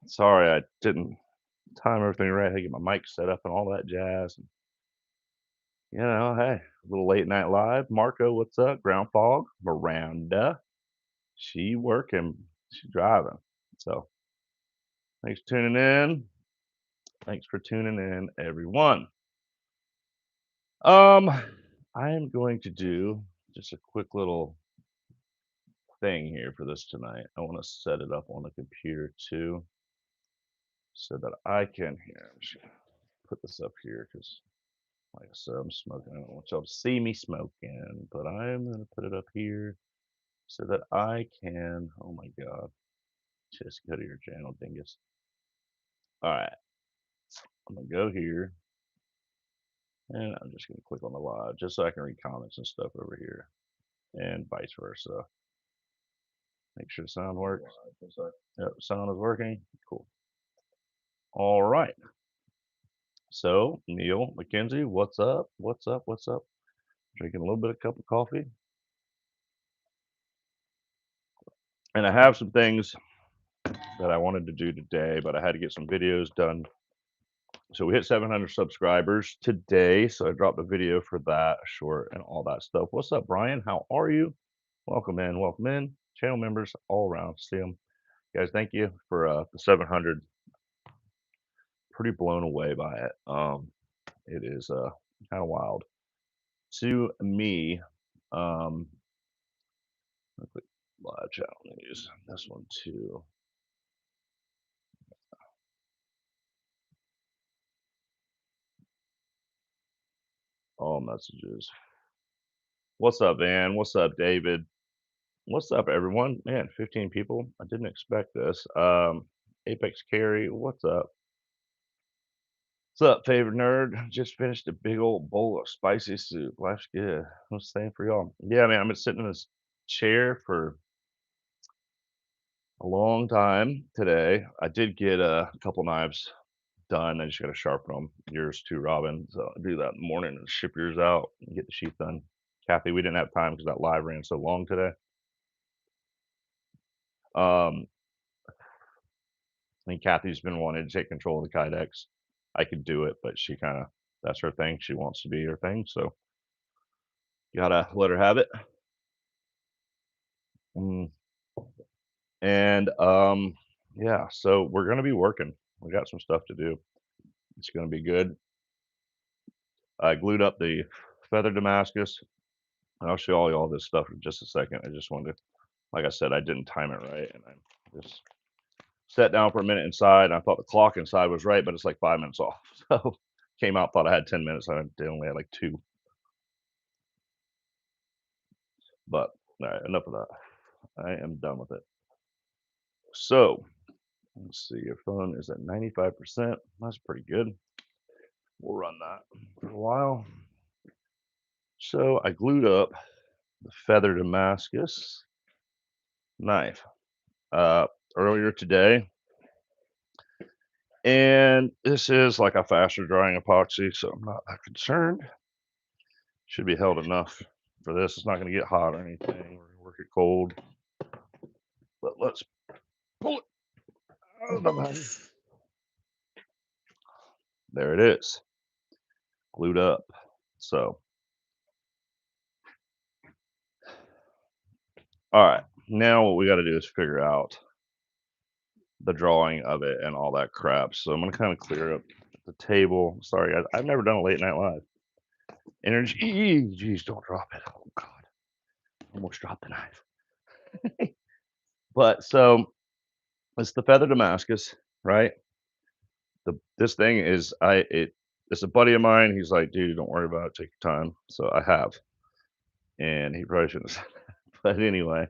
Sorry, I didn't time everything right. I had to get my mic set up and all that jazz. And, hey, a little late night live. Marco, what's up? Ground Fog, Miranda, she working, she driving. So thanks for tuning in. Thanks for tuning in, everyone. Um, I am going to do just a quick little thing here for this tonight. I want to set it up on the computer too, so that I can here. I'm just gonna put this up here because like I said, I'm smoking. I don't want y'all to see me smoking, but I'm gonna put it up here so that I can. Oh my God, just go to your channel, dingus. All right, I'm gonna go here, and I'm just gonna click on the live just so I can read comments and stuff over here, and vice versa. Make sure the sound works. Yep, sound is working. Cool. All right. So Neil McKenzie, what's up? What's up? What's up? Drinking a little bit of cup of coffee, and I have some things that I wanted to do today, but I had to get some videos done. So we hit 700 subscribers today. So I dropped a video for that, short, and all that stuff. What's up, Brian? How are you? Welcome in, welcome in. Channel members all around. See them, guys. Thank you for the 700. Pretty blown away by it. It is kind of wild to me. Um, live channel news. This one too. All messages. What's up, Van? What's up, David? What's up, everyone? Man, 15 people. I didn't expect this. Apex Carry, what's up? What's up, favorite nerd? Just finished a big old bowl of spicy soup. Life's good. I'm staying for y'all. Yeah, man, I've been sitting in this chair for a long time today. I did get a couple knives done. I just got to sharpen them. Yours too, Robin. So I'll do that in the morning and ship yours out and get the sheath done. Kathy, we didn't have time because that live ran so long today. Um, I mean, Kathy's been wanting to take control of the Kydex. I could do it, but she kind of, that's her thing. She wants to be her thing. So gotta let her have it. Mm, And yeah, so we're gonna be working. We got some stuff to do. It's gonna be good. I glued up the feather Damascus. And I'll show all y'all this stuff in just a second. I just wanted to, like I said, I didn't time it right, and I just sat down for a minute inside. And I thought the clock inside was right, but it's like 5 minutes off. So came out, thought I had 10 minutes. I only had like two. But all right, enough of that. I am done with it. So let's see. Your phone is at 95%. That's pretty good. We'll run that for a while. So I glued up the feather Damascus knife earlier today. And this is like a faster drying epoxy, so I'm not that concerned. Should be held enough for this. It's not going to get hot or anything. We're going to work it cold. But let's pull it out of the knife. There it is, glued up. So, all right. Now what we got to do is figure out the drawing of it and all that crap. So I'm going to kind of clear up the table. Sorry, I've never done a late night live. Energy. Jeez, don't drop it. Oh, God. Almost dropped the knife. But so it's the feather Damascus, right? This thing is it's a buddy of mine. He's like, dude, don't worry about it. Take your time. So I have, and he probably shouldn't have said that. But anyway,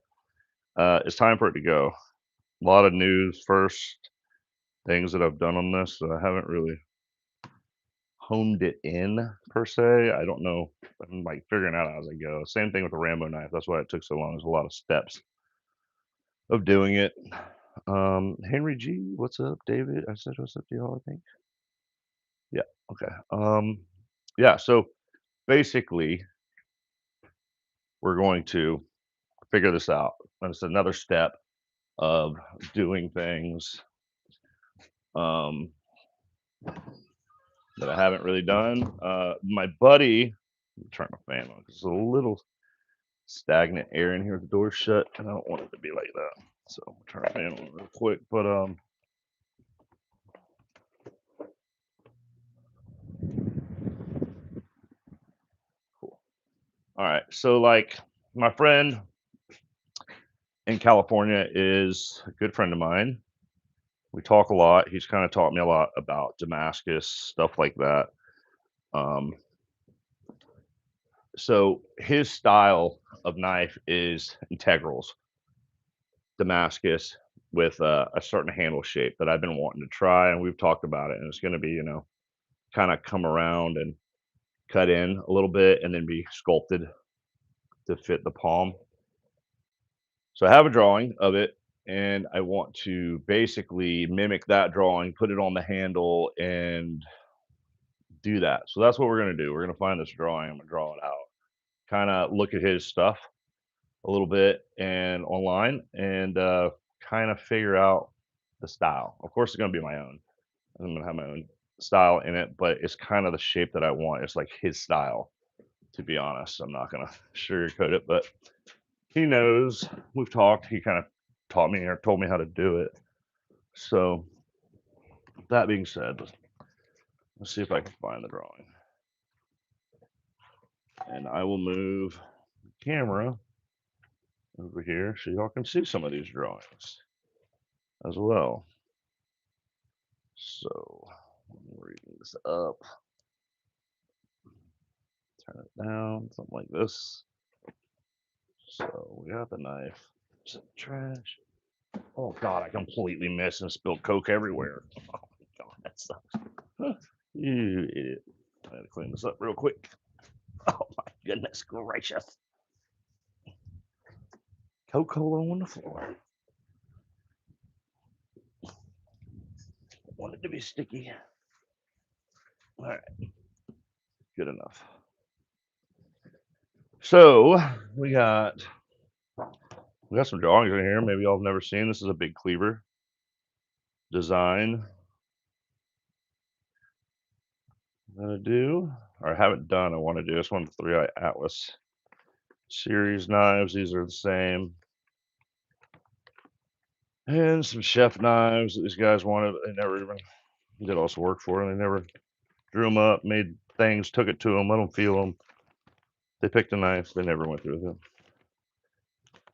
it's time for it to go. A lot of news first, things that I've done on this. So I haven't really honed it in per se. I don't know. I'm like figuring out as I go. Same thing with the Rambo knife. That's why it took so long. There's a lot of steps of doing it. Henry G, what's up, David? I said what's up to y'all, I think. Yeah, okay. Yeah, so basically we're going to figure this out. And it's another step of doing things um, that I haven't really done. My buddy, turn the fan on because it's a little stagnant air in here with the door shut, and I don't want it to be like that. So I'll turn the fan on real quick. But cool. All right. So like my friend in California is a good friend of mine. We talk a lot. He's kind of taught me a lot about Damascus stuff like that. Um, so his style of knife is integrals, Damascus with a certain handle shape that I've been wanting to try, and we've talked about it. And it's going to be, kind of come around and cut in a little bit, and then be sculpted to fit the palm. So I have a drawing of it, and I want to basically mimic that drawing, put it on the handle, and do that. So that's what we're going to do. We're going to find this drawing. I'm going to draw it out, kind of look at his stuff a little bit and online, and kind of figure out the style. Of course, it's going to be my own. I'm going to have my own style in it, but it's kind of the shape that I want. It's like his style, to be honest. I'm not going to sugarcoat it, but he knows. We've talked. He kind of taught me or told me how to do it. So that being said, let's see if I can find the drawing. And I will move the camera over here so y'all can see some of these drawings as well. So reading this up, turn it down, something like this. So we got the knife. Is it trash? Oh god, I completely missed and spilled Coke everywhere. Oh my god, that sucks. You idiot. I gotta clean this up real quick. Oh my goodness gracious. Coca-Cola on the floor. Want it to be sticky. Alright, good enough. So we got some drawings in here. Maybe y'all have never seen. This is a big cleaver design. I'm gonna do, or I haven't done. I want to do this one. 3i Atlas series knives. These are the same. And some chef knives that these guys wanted. They never even did all this work for them. They never drew them up, made things, took it to them, let them feel them. They picked a knife. They never went through with it.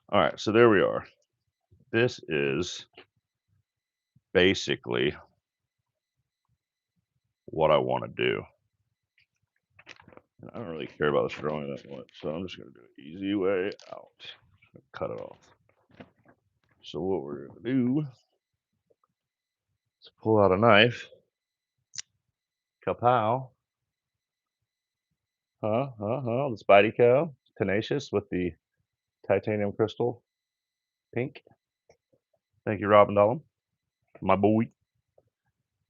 All right, so there we are. This is basically what I want to do. And I don't really care about this drawing that much, so I'm just going to do it easy way out. Cut it off. So what we're going to do is pull out a knife. Kapow. The Spidey cow. Tenacious with the titanium crystal pink. Thank you, Robin Dollum. My boy.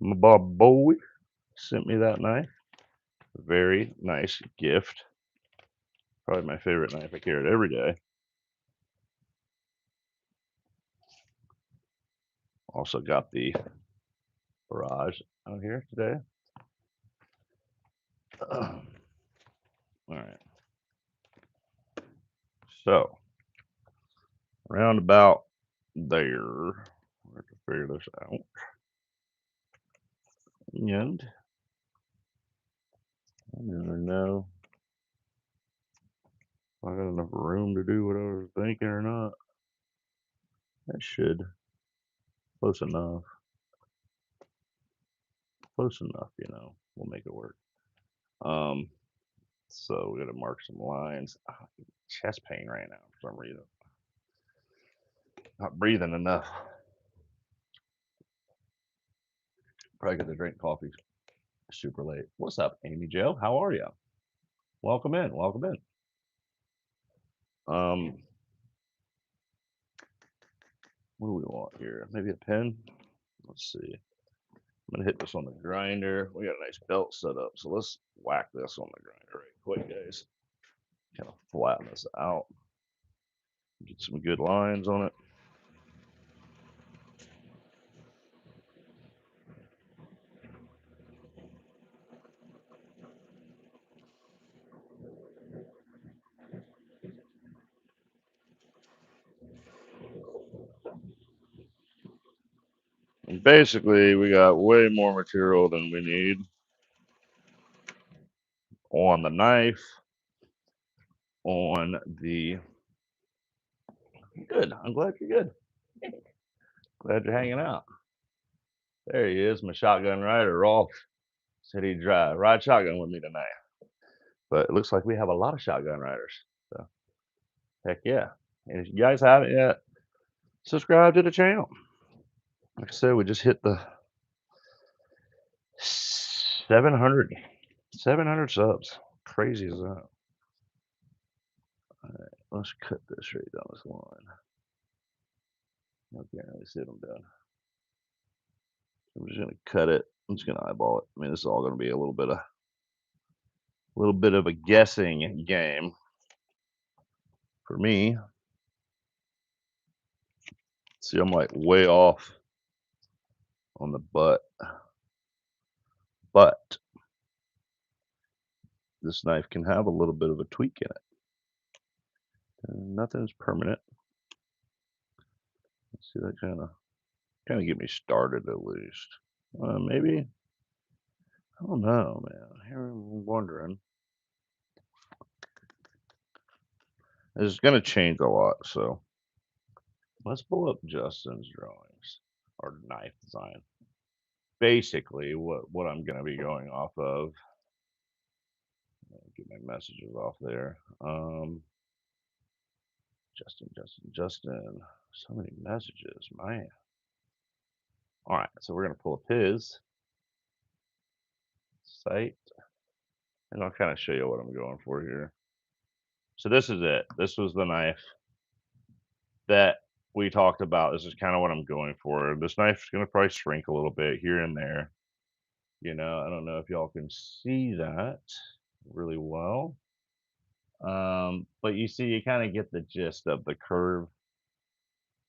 My Bob boy sent me that knife. Very nice gift. Probably my favorite knife. I carry it every day. Also got the barrage out here today. All right. So, round about there. We have to figure this out. And I never know if I got enough room to do what I was thinking or not. That should. Close enough. Close enough, We'll make it work. Um, so we gotta mark some lines. Chest pain right now for some reason. Not breathing enough. Probably got to drink coffee super late. What's up, Amy Jo? How are you? Welcome in. Welcome in. What do we want here? Maybe a pen? Let's see. I'm gonna hit this on the grinder. We got a nice belt set up, so let's whack this on the grinder right quick, guys. Kind of flatten this out. Get some good lines on it. And basically, we got way more material than we need on the knife, on the... Good. I'm glad you're good. Glad you're hanging out. There he is, my shotgun rider, Rolf. Said he'd ride shotgun with me tonight. But it looks like we have a lot of shotgun riders. So, heck yeah. And if you guys haven't yet, subscribe to the channel. Like I said, we just hit the 700 subs. Crazy as that. All right, let's cut this right down this line. I can't really see what I'm doing. I'm just gonna cut it. I'm just gonna eyeball it. I mean, this is all gonna be a little bit of a guessing game for me. See, I'm like way off on the butt, but this knife can have a little bit of a tweak in it. Nothing's permanent. Let's see, that kind of get me started at least. Maybe, I don't know, man. Here I'm wondering. It's gonna change a lot, so let's pull up Justin's drawings or knife design. Basically, what I'm gonna be going off of. Get my messages off there. Justin. So many messages, man. All right, so we're gonna pull up his site, and I'll kind of show you what I'm going for here. So this is it. This was the knife that we talked about. This is kind of what I'm going for. This knife's gonna probably shrink a little bit here and there. You know, I don't know if y'all can see that really well. But you see, you kind of get the gist of the curve,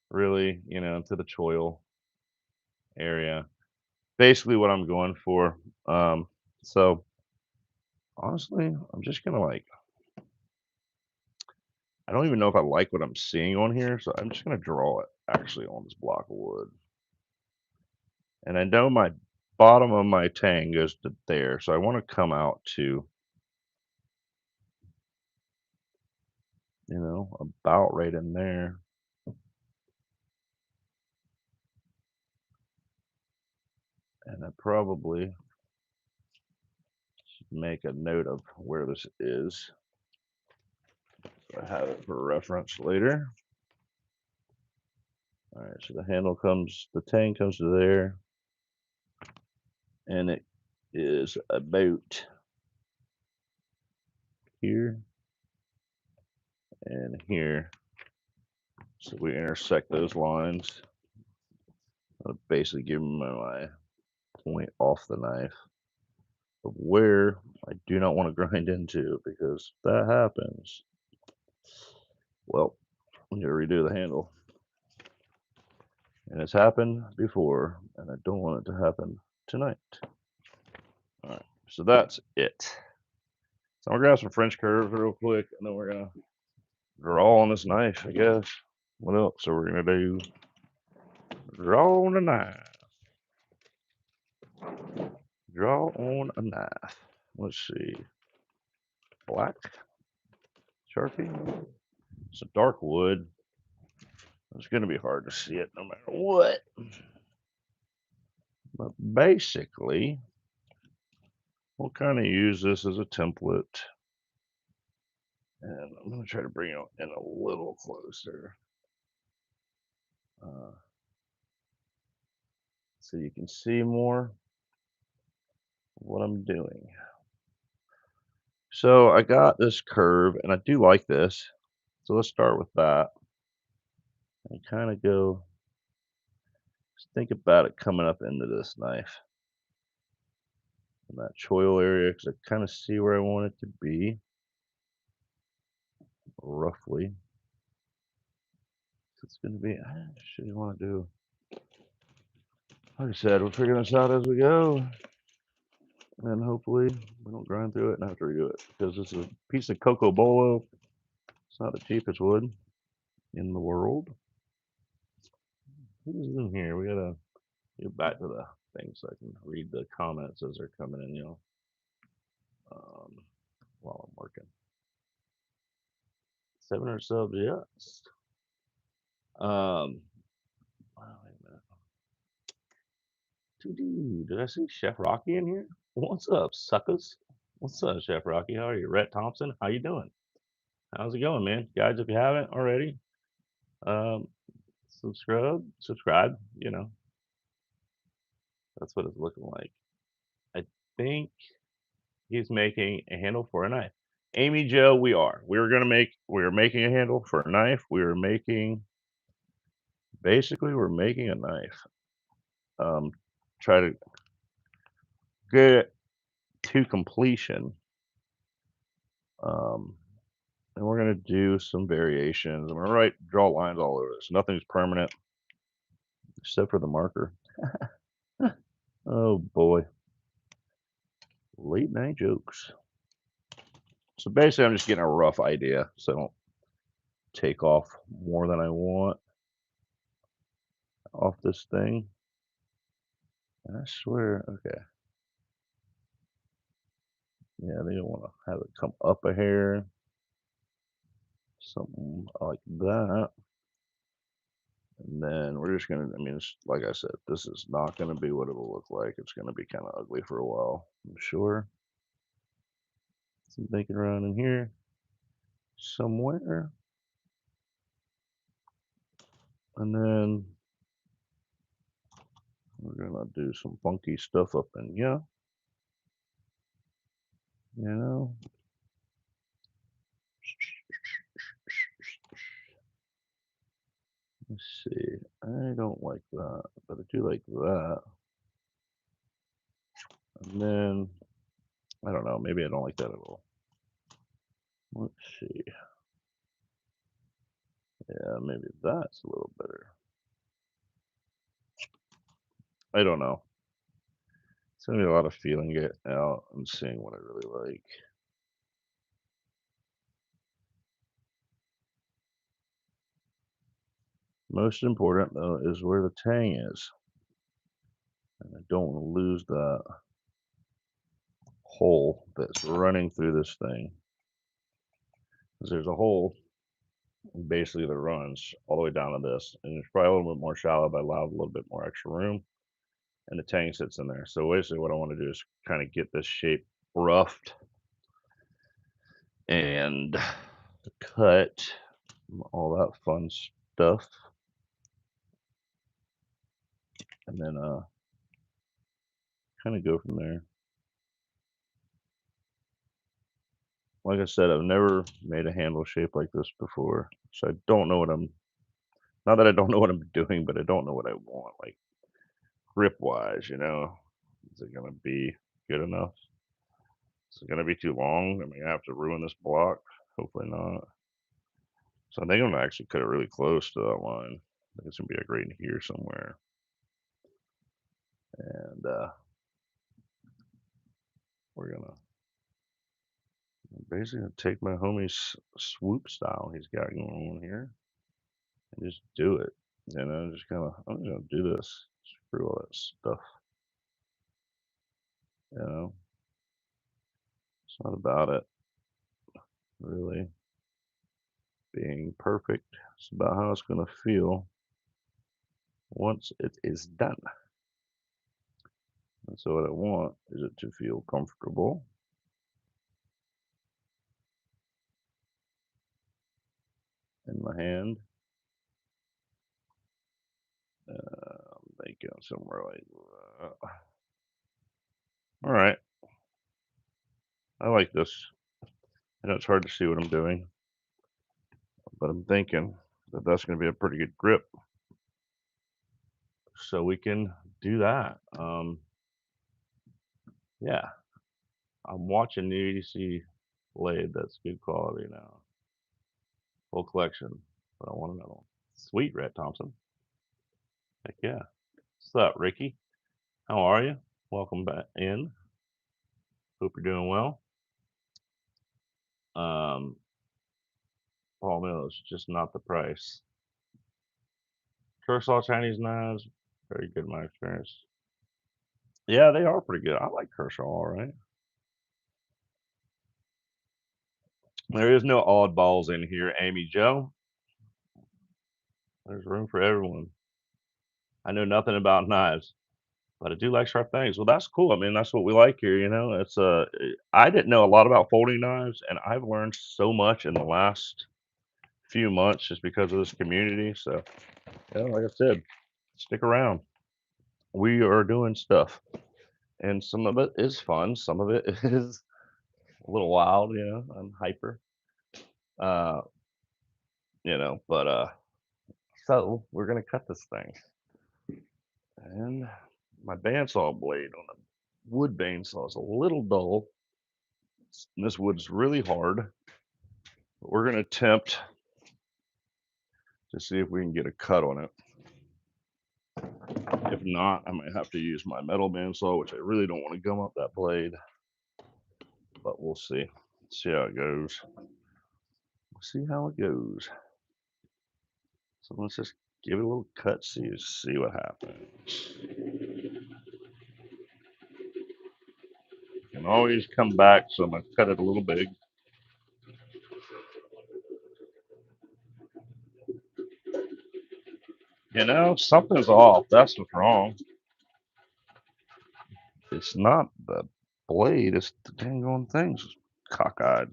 really, you know, to the choil area. Basically, what I'm going for. So honestly, I'm just gonna like, I don't even know if I like what I'm seeing on here, so I'm just gonna draw it actually on this block of wood. And I know my bottom of my tang goes to there, so I want to come out to, you know, about right in there. And I probably should make a note of where this is, so I have it for reference later. All right, so the handle comes, the tang comes to there, and it is about here and here. So we intersect those lines. I'll basically give them my point off the knife of where I do not want to grind into, because if that happens, well, I'm gonna redo the handle. And it's happened before, and I don't want it to happen tonight. All right, so that's it. So I'm gonna grab some French curves real quick, and then we're gonna draw on this knife, I guess. What else are we gonna do? Draw on a knife. Draw on a knife. Let's see. Black. Sharpie. It's a dark wood. It's gonna be hard to see it no matter what. But basically, we'll kind of use this as a template. And I'm gonna try to bring it in a little closer. So you can see more what I'm doing. So I got this curve, and I do like this. So let's start with that. And kind of go, just think about it coming up into this knife. In that choil area, because I kind of see where I want it to be. Roughly. So it's going to be, I should want to do, like I said, we'll figure this out as we go. And hopefully we don't grind through it and have to redo it, because this is a piece of coco bolo. It's not the cheapest wood in the world. Who's in here? We got a Get back to the thing so I can read the comments as they're coming in, um, while I'm working. 700 subs, yes. Wait a minute. Did I see Chef Rocky in here? What's up, suckers? What's up, Chef Rocky? How are you? Rhett Thompson, how you doing? How's it going, man? Guys, if you haven't already, um, subscribe, that's what it's looking like. I think he's making a handle for a knife. Amy Joe, we're making a handle for a knife. We're making a knife. Try to get it to completion. Um, and we're gonna do some variations. I'm gonna draw lines all over this. Nothing's permanent except for the marker. Oh boy, late night jokes. So basically, I'm just getting a rough idea, so I don't take off more than I want off this thing. And I swear, okay, yeah, they don't want to have it come up a hair, something like that. And then we're just gonna, I mean, like I said, this is not gonna be what it'll look like. It's gonna be kind of ugly for a while, I'm sure. Some thinking around in here somewhere. And then we're gonna do some funky stuff up in here, you know. Let's see. I don't like that, but I do like that. And then I don't know. Maybe I don't like that at all. Let's see. Yeah, maybe that's a little better. I don't know. It's gonna be a lot of feeling it out and seeing what I really like. Most important though is where the tang is. And I don't want to lose that hole that's running through this thing. Because there's a hole basically that runs all the way down to this. And it's probably a little bit more shallow, but allowed a little bit more extra room. And the tang sits in there. So basically what I want to do is kind of get this shape roughed and cut, all that fun stuff. And then kind of go from there. Like I said, I've never made a handle shape like this before. So I don't know what I'm, not that I don't know what I'm doing, but I don't know what I want, like grip wise, Is it going to be good enough? Is it going to be too long? Am I going to have to ruin this block? Hopefully not. So I think I'm going to actually cut it really close to that line. I think it's going to be like right in here somewhere. And we're going to basically take my homie's swoop style he's got going on here and just do it. Just kind of, I'm going to do this through all that stuff. It's not about it really being perfect. It's about how it's going to feel once it is done. And so what I want is it to feel comfortable. In my hand. I'm thinking somewhere like that. All right. I like this. I know it's hard to see what I'm doing, but I'm thinking that that's going to be a pretty good grip. So we can do that. Yeah. I'm watching the EDC blade. That's good quality now. Full collection. But I want another one. Sweet, Rhett Thompson. Heck yeah. What's up, Ricky? How are you? Welcome back in. Hope you're doing well. Paul Mills, just not the price. Curse all Chinese knives. Very good in my experience. Yeah, they are pretty good. I like Kershaw, all right. There is no oddballs in here, Amy Joe. There's room for everyone. I know nothing about knives, but I do like sharp things. Well, that's cool. I mean, that's what we like here, you know. I didn't know a lot about folding knives, and I've learned so much in the last few months just because of this community. So, yeah, like I said, stick around. We are doing stuff, and some of it is fun. Some of it is a little wild, you know. I'm hyper, uh, but so we're gonna cut this thing, and my bandsaw blade on a wood bandsaw is a little dull. And this wood's really hard, but we're gonna attempt to see if we can get a cut on it. If not, I might have to use my metal bandsaw, which I really don't want to gum up that blade, but we'll see. See how it goes. We'll see how it goes. So let's just give it a little cut, see what happens. You can always come back, so I'm gonna cut it a little big. You know, something's off. That's what's wrong. It's not the blade, it's the dang on things. Cockeyed.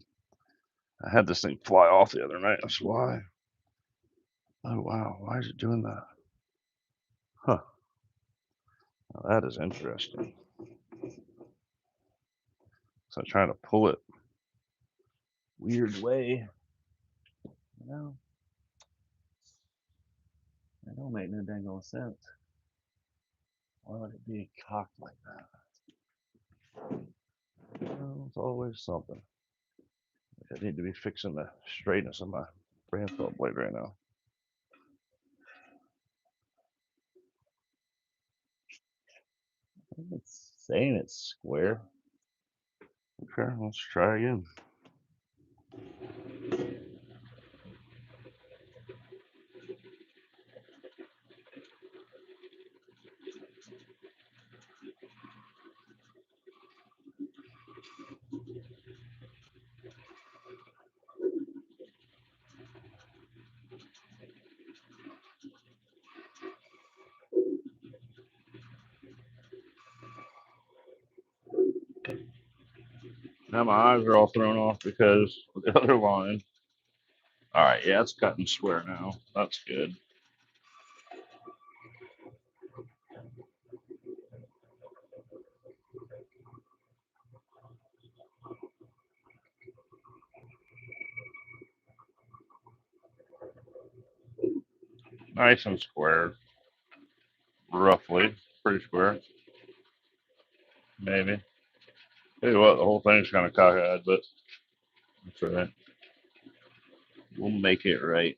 I had this thing fly off the other night. That's why. Oh wow, why is it doing that? Huh. Now that is interesting. So I'm trying to pull it weird way. You know, it don't make no dang on sense. Why would it be cocked like that? Well, it's always something. I need to be fixing the straightness of my bandsaw blade right now. I think it's saying it's square. Okay, let's try again. Now my eyes are all thrown off because of the other line. All right, yeah, it's cutting square now. That's good. Nice and square, roughly. Pretty square, maybe. Tell you what, the whole thing's kind of cockeyed, but that's all right. We'll make it right.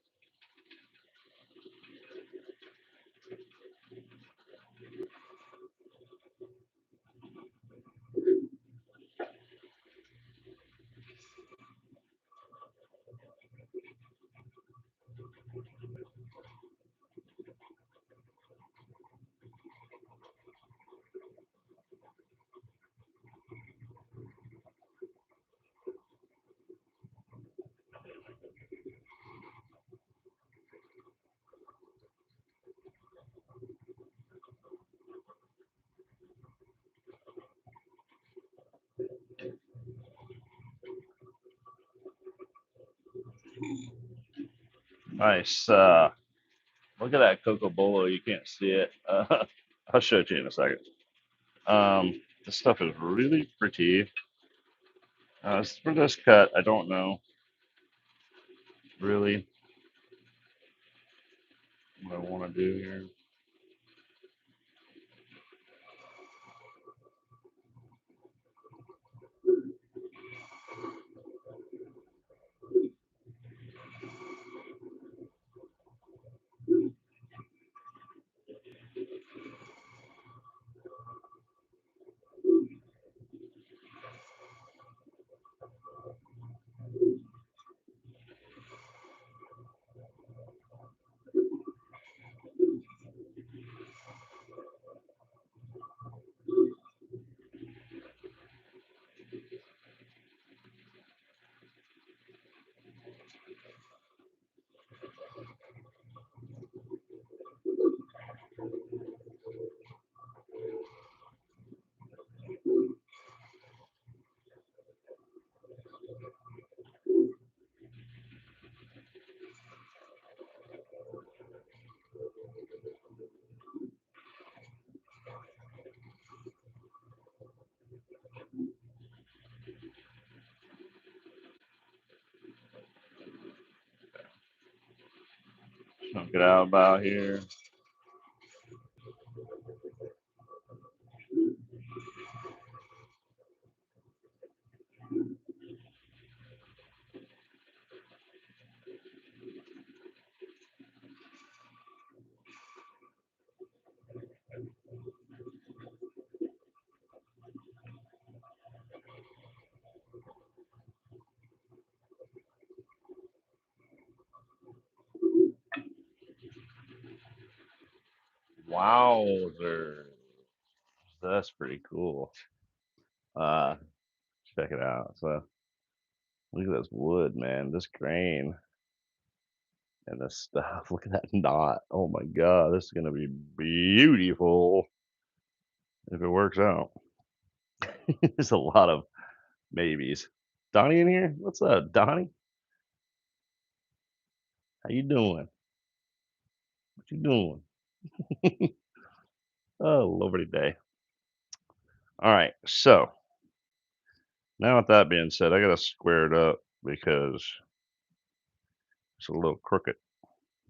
Nice. Look at that coco bolo. You can't see it. I'll show it to you in a second. This stuff is really pretty. For this cut, I don't know really what I want to do here. Get out about here. Wowzer. That's pretty cool. Uh, check it out. So look at this wood, man. This grain and this stuff. Look at that knot. Oh my god, this is gonna be beautiful if it works out. There's a lot of maybes. Donnie in here? What's up, Donnie? How you doing? What you doing? Oh, lordy day. All right, so now with that being said, I gotta square it up because it's a little crooked.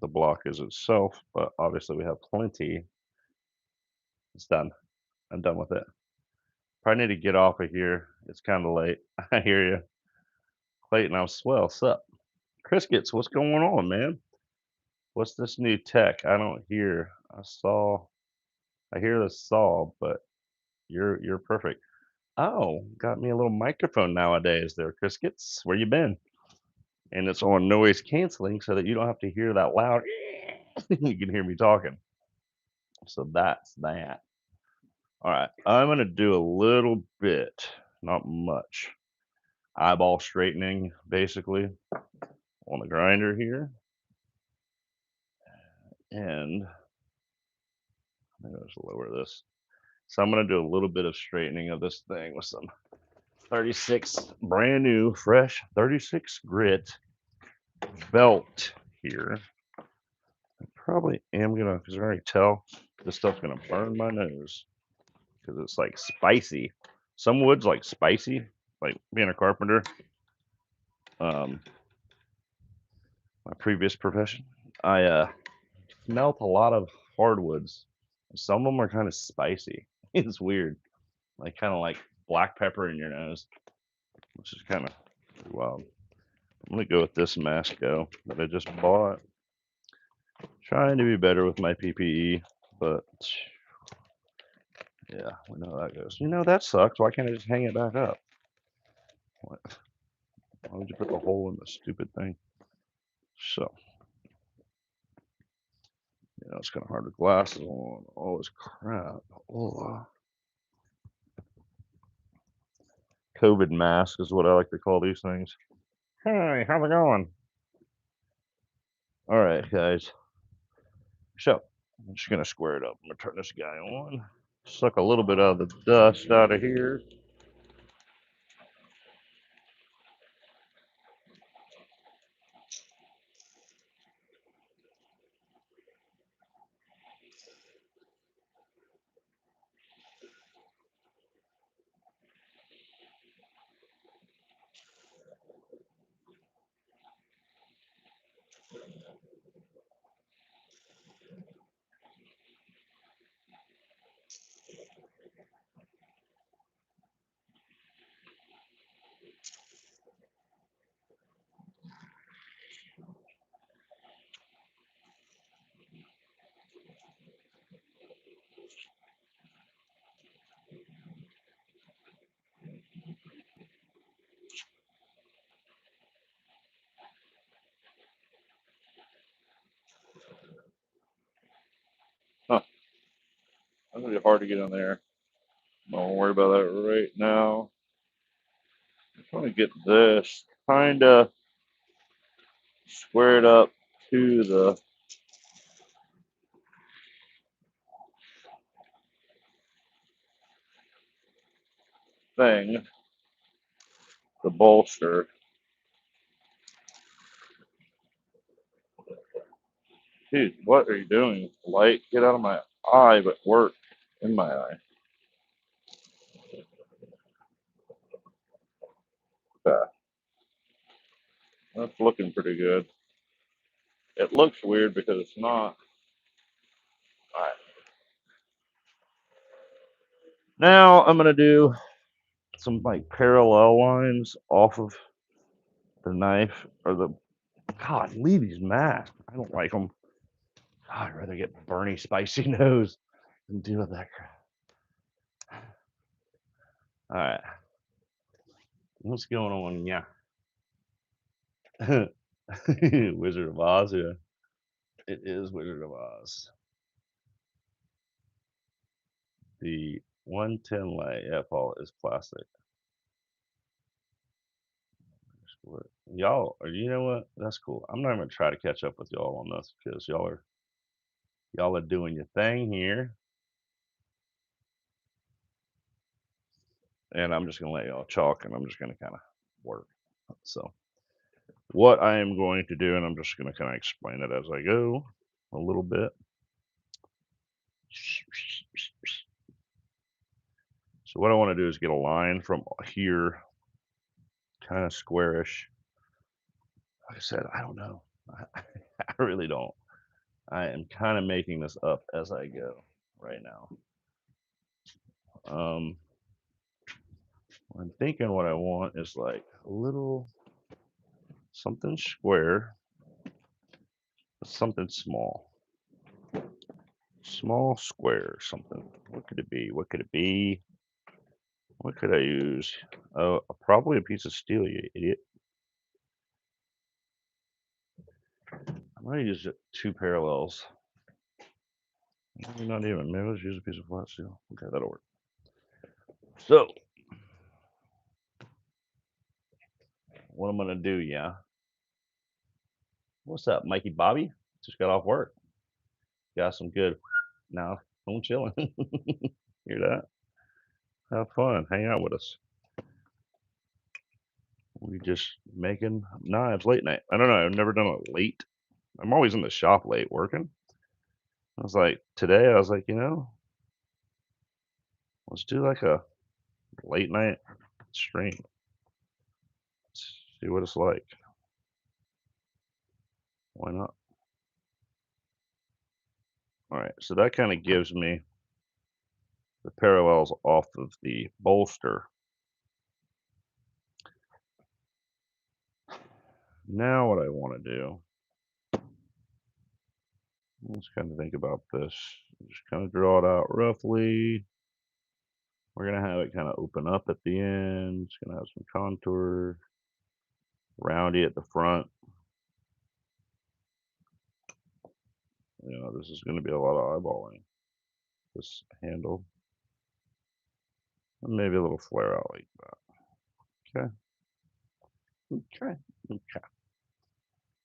The block is itself, but obviously we have plenty. It's done. I'm done with it. Probably need to get off of here. It's kind of late. I hear you. Clayton, I'm swell. Sup? Criskets, what's going on, man? What's this new tech? I don't hear. I hear the saw, but you're perfect. Oh, got me a little microphone nowadays there, Criskets. Where you been? And it's on noise canceling so that you don't have to hear that loud. You can hear me talking. So that's that. All right, I'm gonna do a little bit, not much, eyeball straightening basically on the grinder here, and maybe I'll just lower this. So I'm gonna do a little bit of straightening of this thing with some 36 brand new, fresh 36 grit belt here. I probably am gonna, because I already tell this stuff's gonna burn my nose because it's like spicy. Some wood's like spicy, like being a carpenter. Um, my previous profession, I smelt a lot of hardwoods. Some of them are kind of spicy. It's weird, like kind of like black pepper in your nose, which is kind of wild. I'm gonna go with this Masco that I just bought. Trying to be better with my PPE, but yeah, we know how that goes. You know, that sucks. Why can't I just hang it back up? What? Why would you put the hole in the stupid thing? So, you know, it's kind of hard with glasses on. All this crap. Oh, COVID mask is what I like to call these things. Hey, how's it going? All right, guys. So, I'm just gonna square it up. I'm gonna turn this guy on. Suck a little bit of the dust out of here. Huh, that's gonna be hard to get in there. Don't worry about that right now. I'm trying to get this kind of squared up to the thing, the bolster. Dude, what are you doing? Light, get out of my eye, but work in my eye. Okay, that's looking pretty good. It looks weird because it's not. All right. Now I'm gonna do some like parallel lines off of the knife or the. God, leave these masked. I don't like them. I'd rather get Bernie spicy nose than deal with that crap. All right, what's going on? Yeah, Wizard of Oz. Yeah, it is Wizard of Oz. The 110 lay. Yeah, Paul is plastic. Y'all, or you know what? That's cool. I'm not even gonna try to catch up with y'all on this because y'all are doing your thing here, and I'm just gonna let y'all chalk, and I'm just gonna kind of work. So, what I am going to do, and I'm just gonna kind of explain it as I go a little bit. So, what I want to do is get a line from here, kind of squarish. Like I said, I don't know. I really don't. I am kind of making this up as I go right now. Um, I'm thinking what I want is like a little something square, something small, small square, something. What could it be? What could it be? What could I use? Oh, probably a piece of steel, you idiot. I'm gonna use two parallels. Maybe not even. Maybe let's use a piece of flat steel. Okay, that'll work. So, what I'm gonna do, yeah. What's up, Mikey Bobby? Just got off work. Got some good. Now, home chilling. Hear that? Have fun. Hang out with us. We just making knives late night. I don't know. I've never done it late. I'm always in the shop late working. I was like, today, I was like, let's do like a late night stream. See what it's like. Why not? All right. So that kind of gives me the parallels off of the bolster. Now, what I want to do, let's kind of think about this. Just kind of draw it out roughly. We're going to have it kind of open up at the end. It's going to have some contour, roundy at the front. This is going to be a lot of eyeballing. This handle. And maybe a little flare out like that. Okay. Okay. Okay.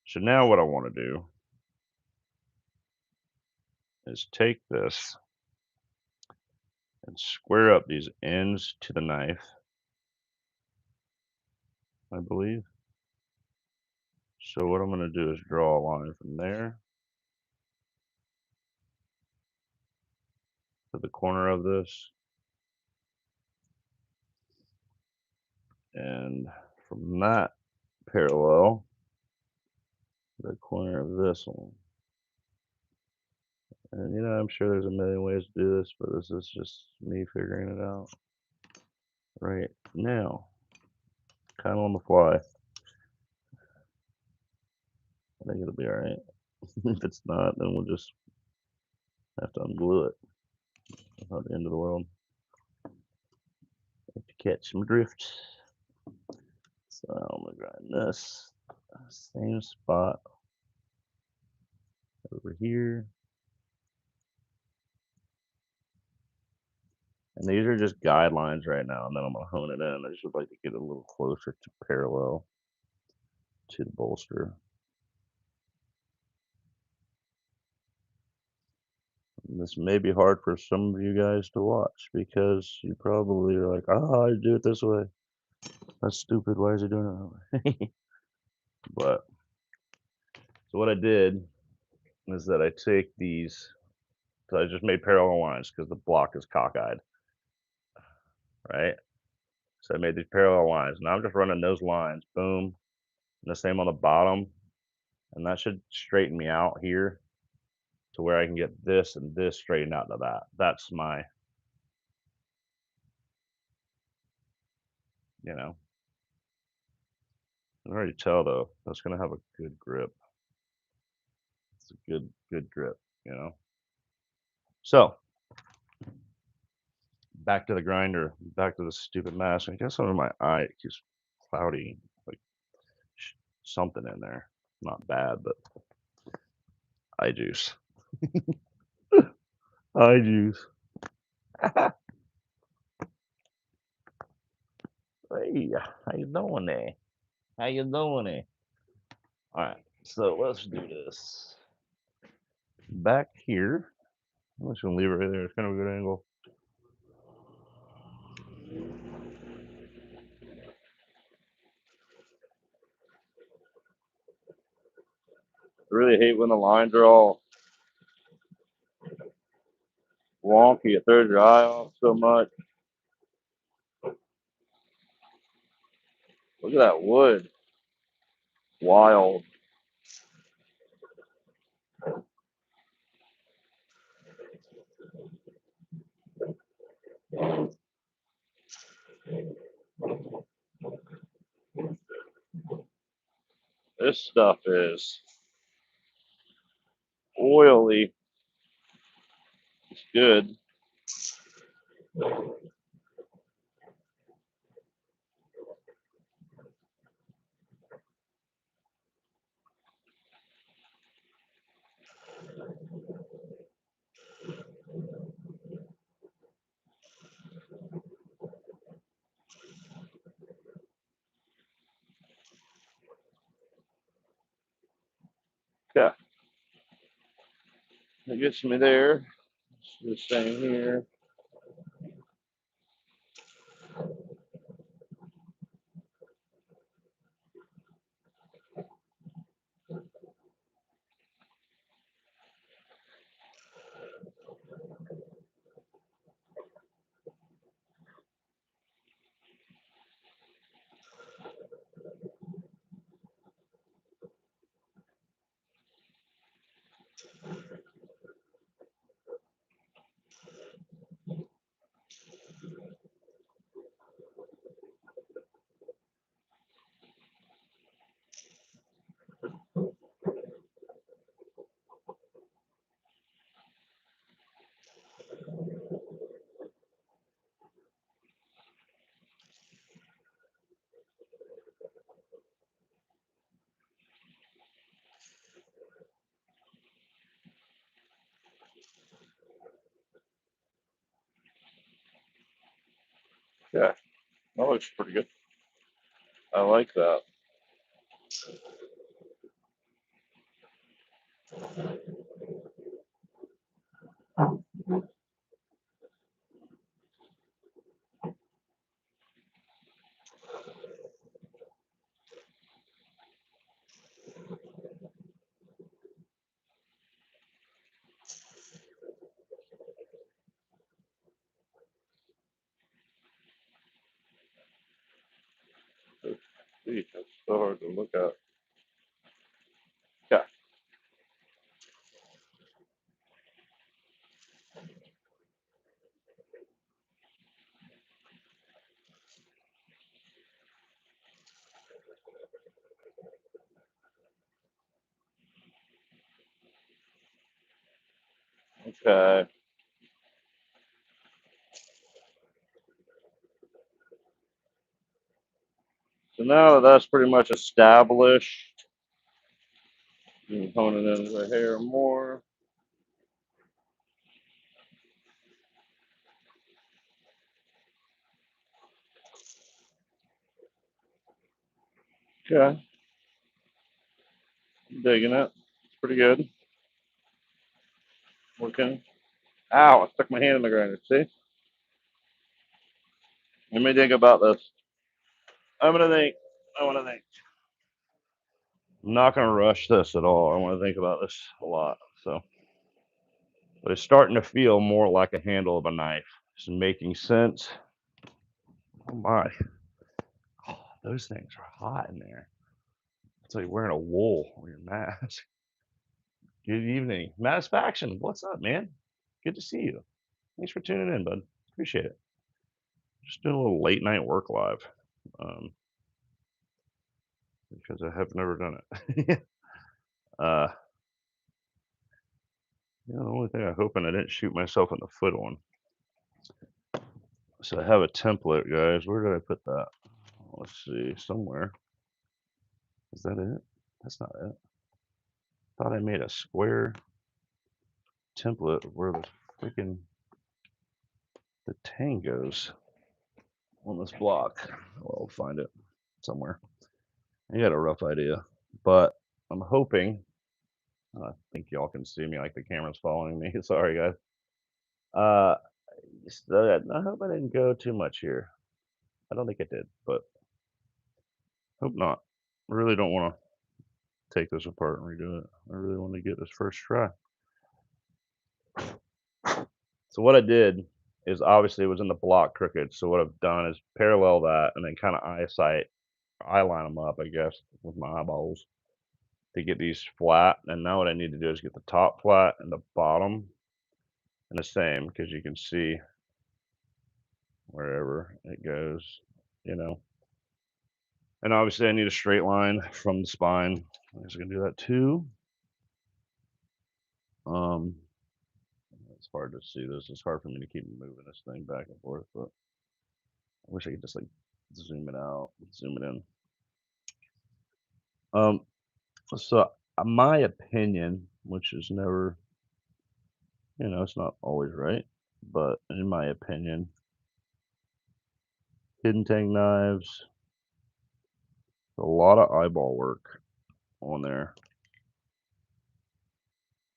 So now what I want to do is take this and square up these ends to the knife, I believe. So what I'm going to do is draw a line from there to the corner of this, and from that parallel to the corner of this one. And I'm sure there's a million ways to do this, but this is just me figuring it out right now, kind of on the fly. I think it'll be all right. If it's not, then we'll just have to unglue it. That's not the end of the world. If you catch some drift. So I'm gonna grind this same spot over here. And these are just guidelines right now, and then I'm gonna hone it in. I just would like to get a little closer to parallel to the bolster. And this may be hard for some of you guys to watch because you probably are like, "Ah, I do it this way. That's stupid. Why is he doing it that way?" But so what I did is that I take these. So I just made parallel lines because the block is cockeyed, right? So I made these parallel lines. Now I'm just running those lines, boom, and the same on the bottom. And that should straighten me out here to where I can get this and this straightened out to that. That's my, you know, I can already tell though, that's gonna have a good grip. It's a good grip, you know. So back to the grinder, back to the stupid mask. I guess under my eye it keeps cloudy, like something in there. Not bad, but eye juice. Eye juice. Hey, how you doing there? How you doing there? All right, so let's do this. Back here, I'm just gonna leave it right there. It's kind of a good angle. I really hate when the lines are all wonky. It throws your eye off so much. Look at that wood. Wild. This stuff is oily. It's good. Yeah, it gets me there. It's the same here. Yeah, that looks pretty good. I like that. Geez, that's so hard to look at. Yeah, okay. So now that that's pretty much established, you can hone it into the hair more. Okay, I'm digging it. It's pretty good. Working. Ow, I stuck my hand in the grinder. See? Let me think about this. I'm gonna think. I want to think. I'm not gonna rush this at all. I want to think about this a lot. So, but it's starting to feel more like a handle of a knife. It's making sense. Oh my! Oh, those things are hot in there. It's like wearing a wool on your mask. Good evening. Matisfaction, what's up, man? Good to see you. Thanks for tuning in, bud. Appreciate it. Just doing a little late night work live, um, because I have never done it. uh, the only thing I'm hoping I didn't shoot myself in the foot on. So I have a template, guys. Where did I put that? Let's see, somewhere. Is that it? That's not it. Thought I made a square template where the freaking the tang goes on this block. Well, I'll find it somewhere. I got a rough idea, but I'm hoping. I think y'all can see me like the camera's following me. Sorry, guys. Uh, I hope I didn't go too much here. I don't think I did, but hope not. I really don't want to take this apart and redo it. I really want to get this first try. So what I did is obviously it was in the block crooked. So what I've done is parallel that and then kind of eye line them up, I guess, with my eyeballs to get these flat. And now what I need to do is get the top flat and the bottom and the same because you can see wherever it goes, you know. And obviously I need a straight line from the spine. I'm just gonna do that too. Um, it's hard to see this. It's hard for me to keep moving this thing back and forth, but I wish I could just like zoom it out, zoom it in. Um, so my opinion, which is never, it's not always right, but in my opinion, hidden tang knives, a lot of eyeball work on there,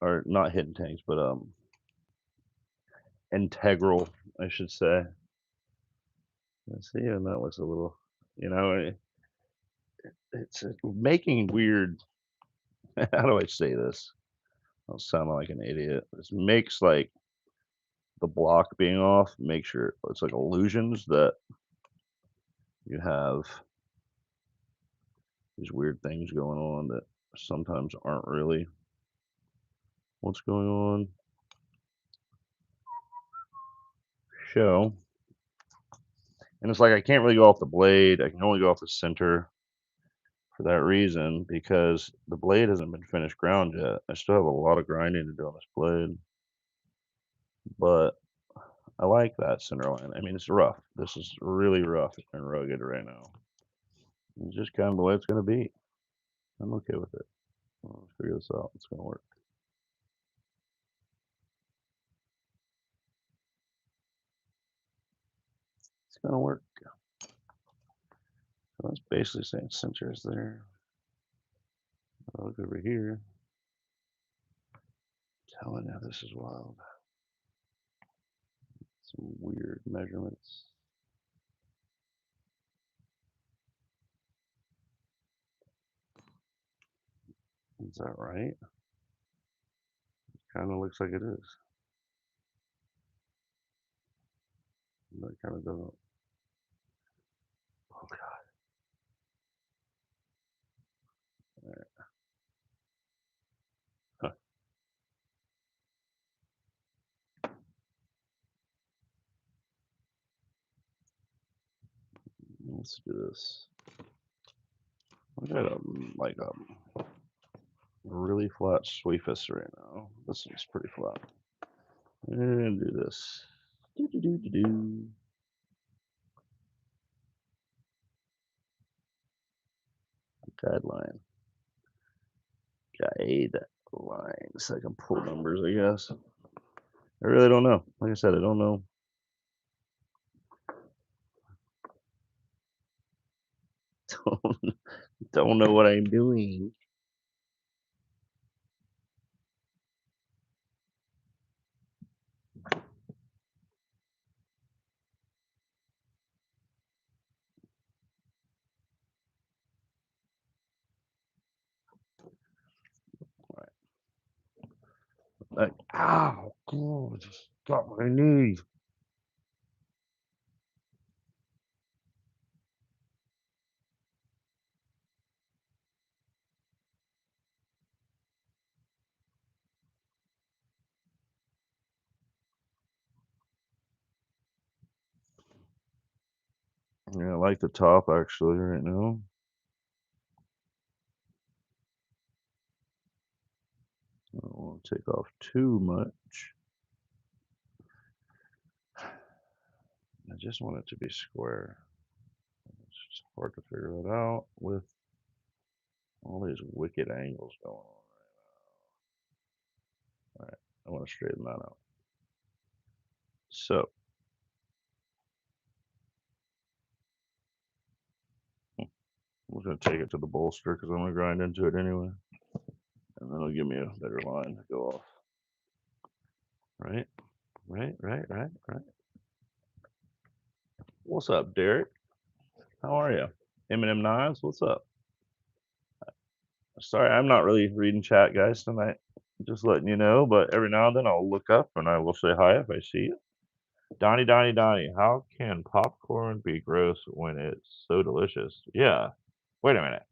or not hidden tangs, but integral, I should say. Let's see, and that looks a little, you know, it's making weird. How do I say this? I'll sound like an idiot. This makes like the block being off makes sure it's like illusions that you have these weird things going on that sometimes aren't really what's going on. Show. And it's like I can't really go off the blade. I can only go off the center for that reason because the blade hasn't been finished ground yet. I still have a lot of grinding to do on this blade, but I like that center line. I mean, it's rough. This is really rough and rugged right now. It's just kind of the way it's going to be. I'm okay with it. Let's figure this out. It's going to work. It's going to work. So that's basically saying center is there. I'll look over here. Telling you this is wild. Some weird measurements. Is that right? Kind of looks like it is. That kind of doesn't. Oh God. All right. Huh. Let's do this. I got like a really flat sweepus right now. This one's pretty flat. And do this. Do do do do do. Guideline. Guidelines. So I can pull numbers, I guess. I really don't know. Like I said, I don't know. Don't, don't know what I'm doing. Like, ow, God, just got my knee. Yeah, I like the top actually right now. I don't want to take off too much. I just want it to be square. It's just hard to figure that out with all these wicked angles going on. All right, I want to straighten that out. So, I'm just going to take it to the bolster because I'm going to grind into it anyway. And then it'll give me a better line to go off. Right? Right. What's up, Derek? How are you? Eminem Knives, what's up? Sorry, I'm not really reading chat, guys, tonight. Just letting you know, but every now and then I'll look up and I will say hi if I see you. Donnie, how can popcorn be gross when it's so delicious? Yeah. Wait a minute.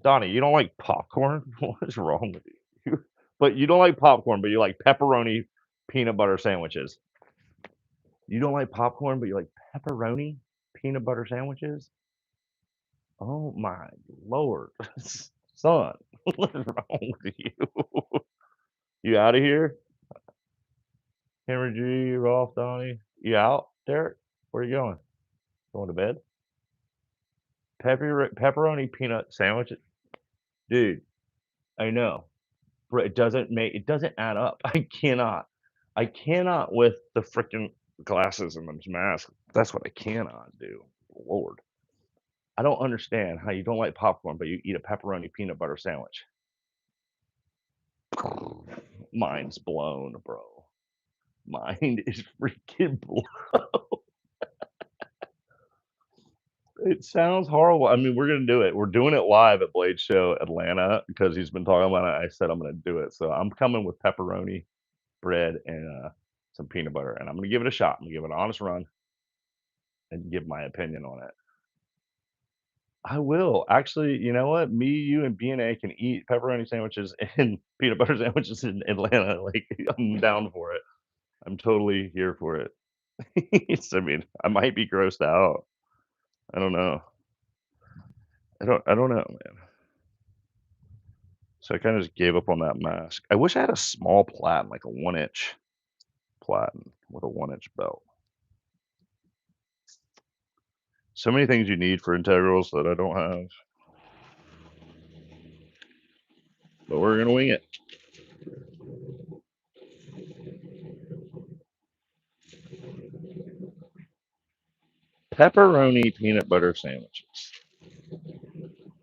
Donnie, you don't like popcorn? What is wrong with you? But you don't like popcorn, but you like pepperoni peanut butter sandwiches. You don't like popcorn, but you like pepperoni peanut butter sandwiches? Oh my lord. Son, what is wrong with you? You out of here? Henry G, Rolf, Donnie. You out, Derek? Where you going? Going to bed? Pepperoni peanut sandwiches? Dude, I know. Bro, it doesn't add up. I cannot with the freaking glasses and the mask. That's what I cannot do. Lord. I don't understand how you don't like popcorn, but you eat a pepperoni peanut butter sandwich. Mind's blown, bro. Mind is freaking blown. It sounds horrible. I mean, we're gonna do it. We're doing it live at Blade Show Atlanta because he's been talking about it. I said I'm gonna do it, so I'm coming with pepperoni bread and some peanut butter, and I'm gonna give it a shot. I'm gonna give it an honest run and give my opinion on it. I will actually. You know what? Me, you, and B&A can eat pepperoni sandwiches and peanut butter sandwiches in Atlanta. Like I'm down for it. I'm totally here for it. I mean, I might be grossed out. I don't know. I don't know, man. So I kind of just gave up on that mask. I wish I had a small platen, like a 1 inch platen with a 1 inch belt. So many things you need for integrals that I don't have. But we're gonna wing it. Pepperoni peanut butter sandwiches.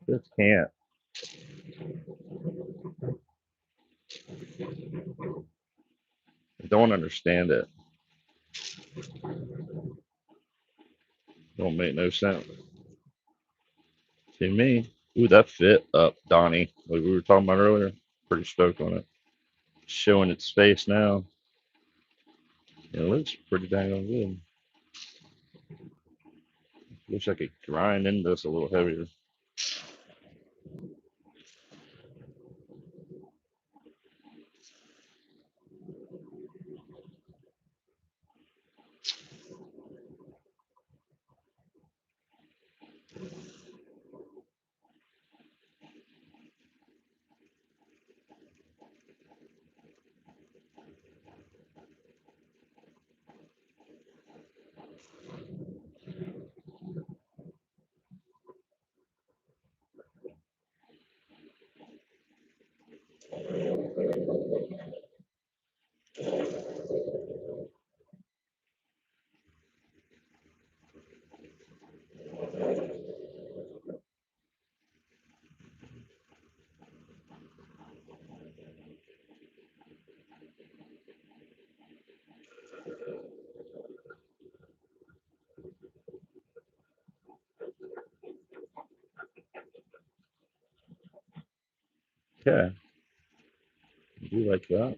Just can't. I don't understand it. Don't make no sense to me. Ooh, that fit up, Donnie. Like we were talking about earlier. Pretty stoked on it. Showing its face now. It looks pretty dang on good. Wish I could grind into this a little heavier. Okay. I do like that.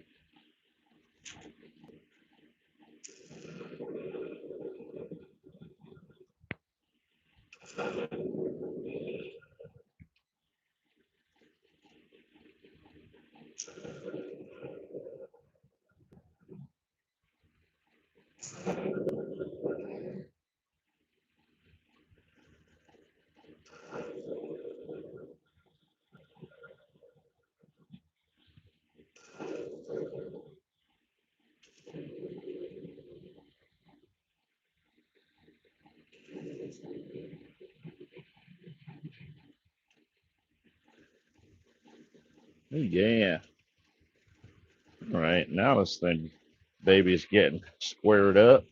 Oh, yeah. All right, now this thing, baby's getting squared up.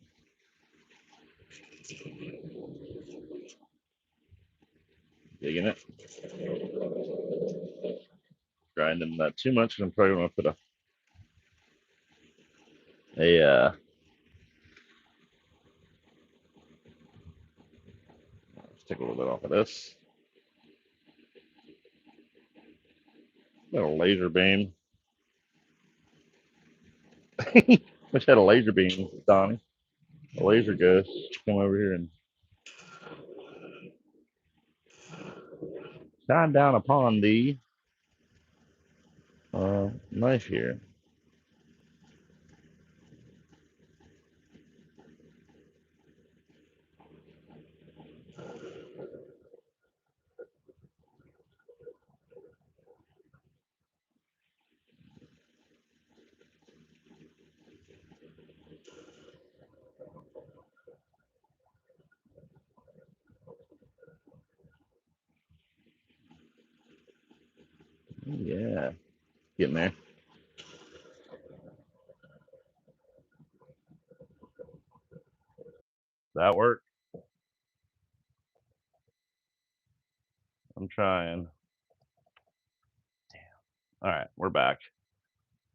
Digging it. Grinding that too much, and I'm probably gonna put let's take a little bit off of this. Little laser beam. Wish I had a laser beam, Donnie. A laser ghost. Come over here and shine down upon the knife here. Yeah, getting there. That work? I'm trying. All right, we're back.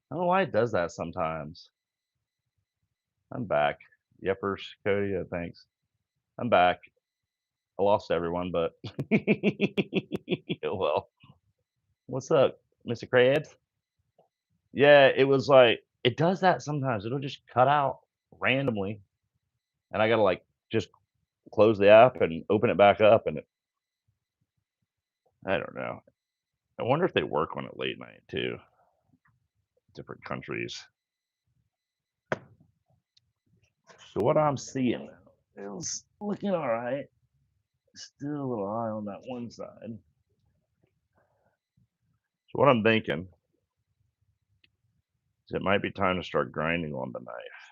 I don't know why it does that sometimes. I'm back. Yepers, Cody, thanks. I'm back. I lost everyone, but well, what's up, Mr. Krabs? Yeah, it was like it does that sometimes. It'll just cut out randomly, and I gotta like just close the app and open it back up, and I don't know. I wonder if they work on it late night too. Different countries. So what I'm seeing now is looking all right. Still a little high on that one side. So what I'm thinking is it might be time to start grinding on the knife.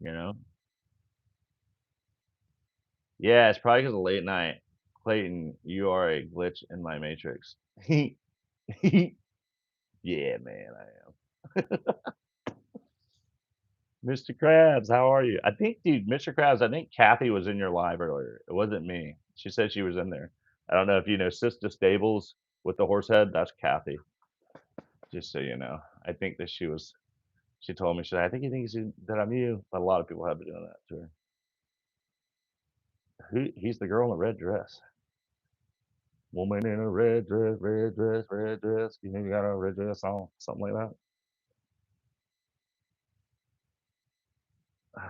You know? Yeah, it's probably because of late night. Clayton, you are a glitch in my matrix. Yeah, man, I am. Mr. Krabs, how are you? I think, dude, Mr. Krabs, I think Kathy was in your live earlier. It wasn't me. She said she was in there. I don't know if you know Sister Stables with the horse head. That's Kathy. Just so you know. I think that she told me, she said, I think he thinks that I'm you. But a lot of people have been doing that to her. He's the girl in the red dress. Woman in a red dress, red dress, red dress. You know, you got a red dress on, something like that. All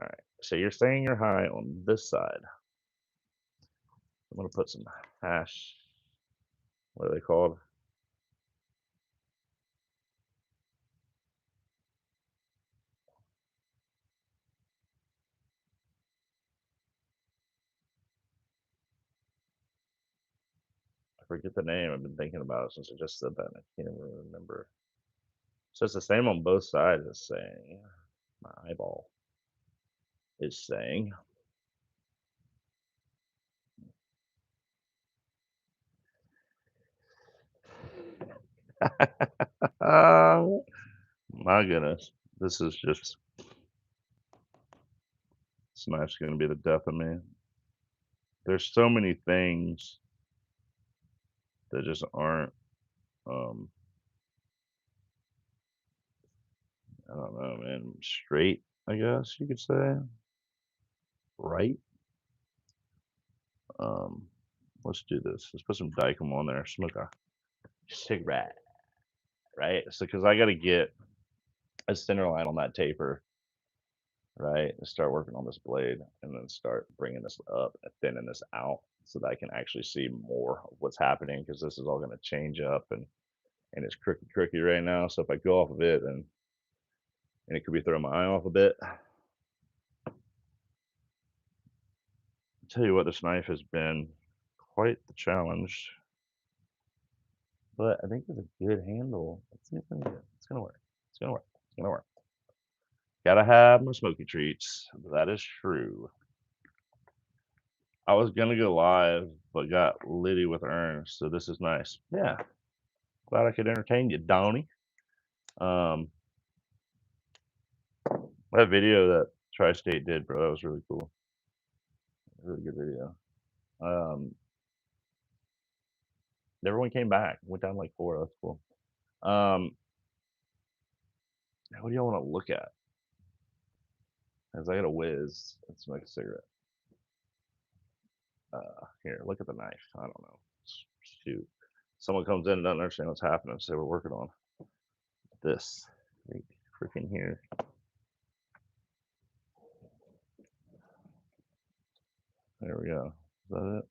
right. So you're saying you're high on this side. I'm gonna put some hash. What are they called? I forget the name. I've been thinking about it since I just said that. And I can't even remember. So it's the same on both sides. It's saying my eyeball is saying. Oh my goodness, this is just this knife's gonna be the death of me. There's so many things that just aren't. Um, I don't know, man. Straight, I guess you could say. Right. Um, let's do this. Let's put some Dicom on there. Smoke a cigarette, right? So, because I got to get a center line on that taper, right? And start working on this blade, and then start bringing this up and thinning this out, so that I can actually see more of what's happening. Because this is all going to change up, and it's crooked right now. So if I go off of it, and it could be throwing my eye off a bit. I'll tell you what, this knife has been quite the challenge, but I think it's a good handle. It's gonna be good. It's gonna work. It's gonna work. It's gonna work. Gotta have my smoky treats. That is true. I was gonna go live, but got litty with Ernst, so this is nice. Yeah, glad I could entertain you, Donnie. Um, that video that Tri-State did, bro, that was really cool. Really good video. Everyone came back. Went down like 4. That's cool. What do y'all want to look at? As I got a whiz. Let's make a cigarette. Here, look at the knife. I don't know. Shoot. Someone comes in and doesn't understand what's happening, so we're working on this. Right freaking here. There we go. Is that it?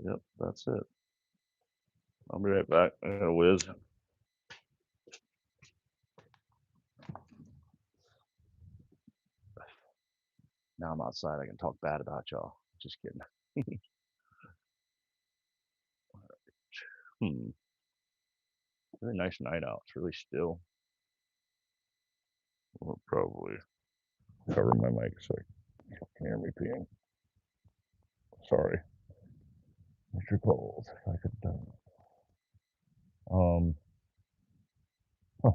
Yep, that's it. I'll be right back. I got a whiz. Now I'm outside. I can talk bad about y'all. Just kidding. Really nice night out. It's really still. I'll probably cover my mic so you can hear me peeing. Sorry. Mr. Coles, if I could have done it. Huh.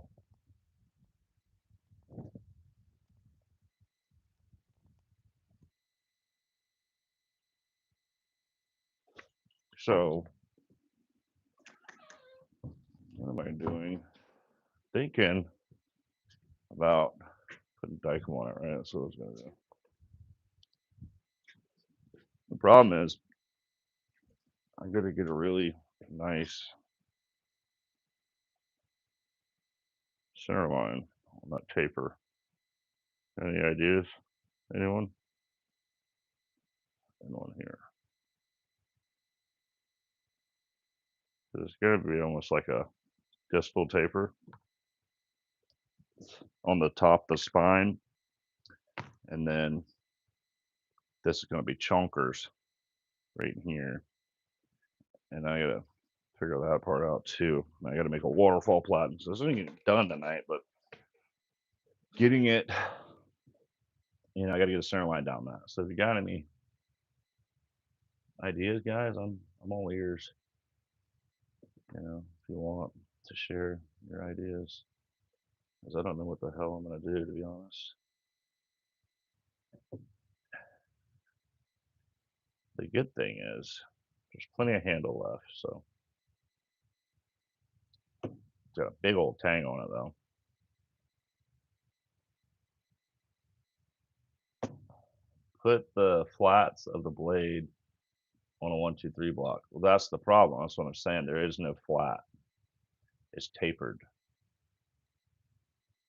So, what am I doing? Thinking about putting Dicom on it, right? That's what I was going to do. The problem is, I'm going to get a really nice center line on that taper. Any ideas? Anyone? Anyone here? It's going to be almost like a distal taper on the top of the spine, and then this is going to be chonkers right in here, and I gotta figure that part out too. I gotta make a waterfall platen, so this isn't getting done tonight, but getting it, I gotta get a center line down that. So if you got any ideas, guys, I'm all ears. If you want to share your ideas, because I don't know what the hell I'm gonna do, to be honest. The good thing is there's plenty of handle left, so it's got a big old tang on it though. Put the flats of the blade on a 1-2-3 block. Well, that's the problem. That's what I'm saying. There is no flat. It's tapered.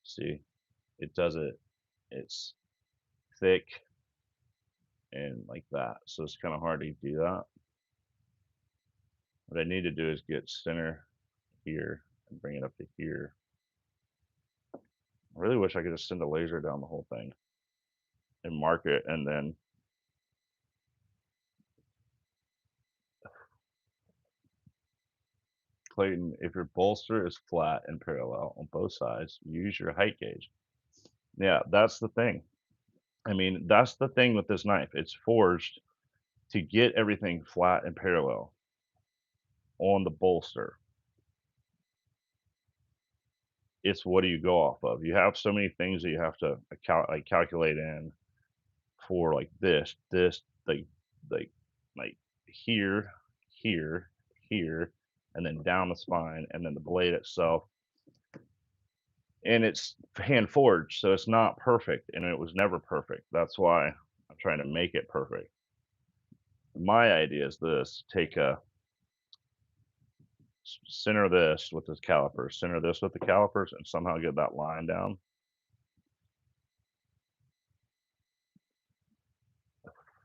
See, it does it. It's thick and like that. So it's kind of hard to do that. What I need to do is get center here and bring it up to here. I really wish I could just send a laser down the whole thing and mark it, and then Clayton, if your bolster is flat and parallel on both sides, use your height gauge. Yeah, that's the thing. I mean, that's the thing with this knife. It's forged to get everything flat and parallel on the bolster. It's what do you go off of? You have so many things that you have to calculate in for like this, like like here, here, here, and then down the spine, and then the blade itself. And it's hand forged, so it's not perfect, and it was never perfect. That's why I'm trying to make it perfect. My idea is this: take a center this with the calipers, center this with the calipers, and somehow get that line down.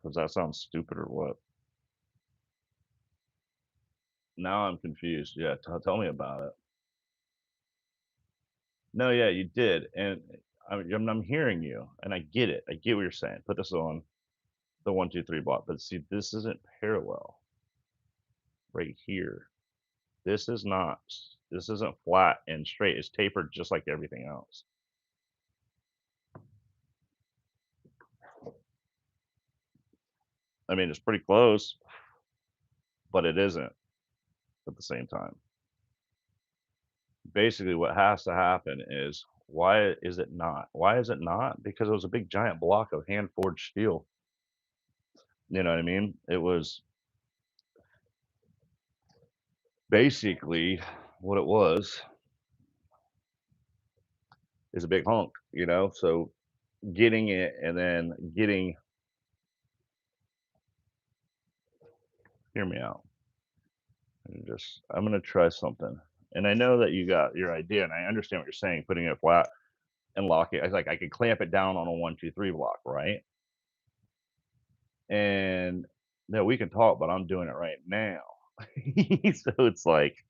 Does that sound stupid or what? Now I'm confused. Yeah, tell me about it. No, yeah, you did, and I'm hearing you, and I get it. I get what you're saying. Put this on the 1-2-3 block, but see, this isn't parallel right here. This is not. This isn't flat and straight. It's tapered just like everything else. I mean, it's pretty close, but it isn't at the same time. Basically, what has to happen is why is it not? Why is it not? Because it was a big giant block of hand forged steel. You know what I mean? It was basically what it was is a big hunk, you know? So getting it and then getting, hear me out. I'm going to try something. And I know that you got your idea and I understand what you're saying, putting it flat and locking it. I was like, I could clamp it down on a 1, 2, 3 block, right? And no, we can talk, but I'm doing it right now. So it's like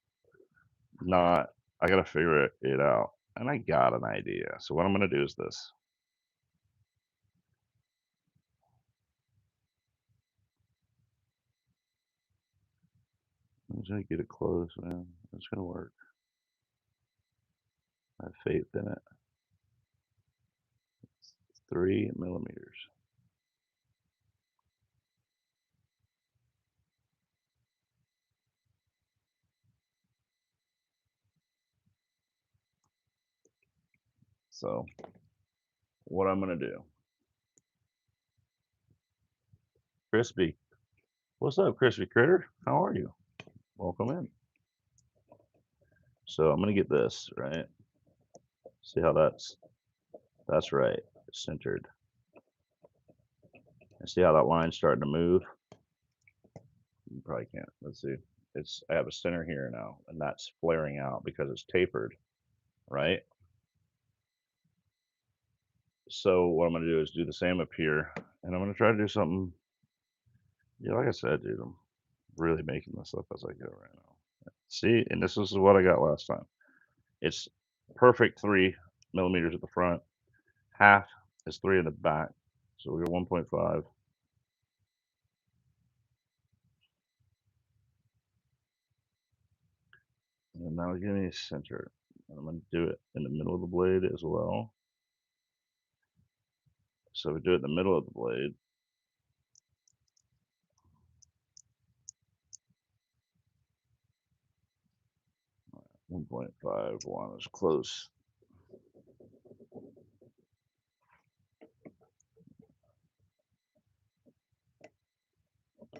not, I got to figure it out. And I got an idea. So what I'm going to do is this. I'm just going to get it close, man. It's going to work. I have faith in it. 3 millimeters. So what I'm going to do, Crispy. What's up, Crispy Critter? How are you? Welcome in. So I'm going to get this, right? See how that's right. It's centered. And see how that line's starting to move? You probably can't. Let's see. I have a center here now, and that's flaring out because it's tapered, right? So what I'm going to do is do the same up here, and I'm going to try to do something. Yeah, like I said, dude, I'm really making this up as I go right now. See, and this is what I got last time. It's perfect 3 millimeters at the front. Half is 3 in the back. So we go 1.5. And now give me center. And I'm going to do it in the middle of the blade as well. So we do it in the middle of the blade. 1.51 is close.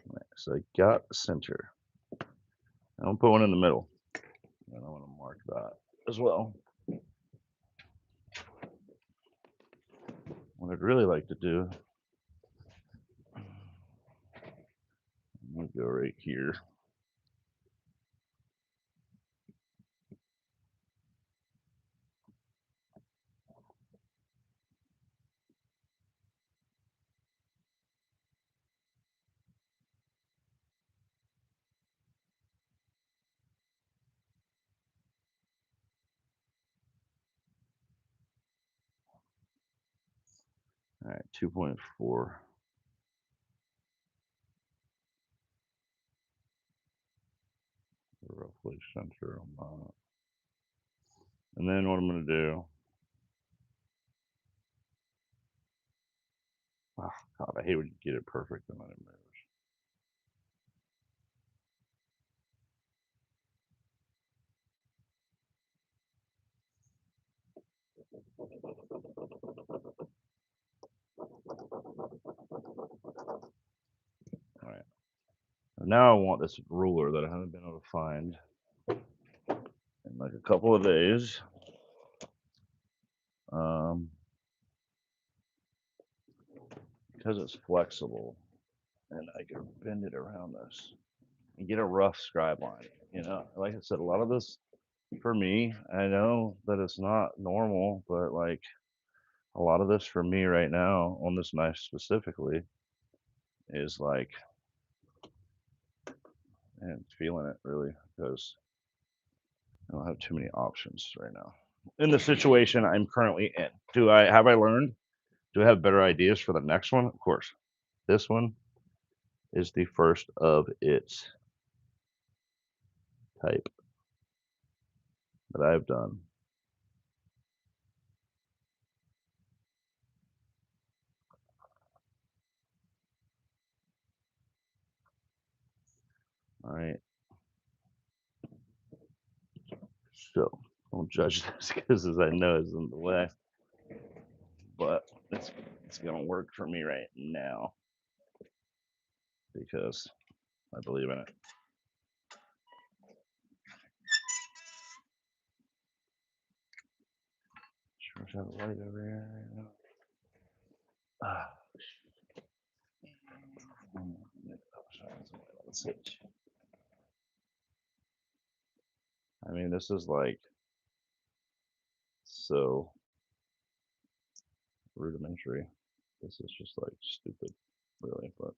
Right, so I got center. I'm going to put one in the middle. And I want to mark that as well. What I'd really like to do, I'm going to go right here. All right, 2.4. Roughly center on that. And then what I'm going to do, oh, God, I hate when you get it perfect and then it moves. All right. Now I want this ruler that I haven't been able to find in like a couple of days. Um, because it's flexible and I can bend it around this and get a rough scribe line. You know, like I said, a lot of this for me, I know that it's not normal, but like a lot of this for me right now on this knife specifically is like, and feeling it really because I don't have too many options right now in the situation I'm currently in. Have I learned? Do I have better ideas for the next one? Of course. This one is the first of its type that I've done. All right. So don't judge this because as I know it's in the way, but it's gonna work for me right now because I believe in it. Sure, I have a light over here right now. Ah, let's see. I mean, this is like so rudimentary. This is just like stupid, really. But I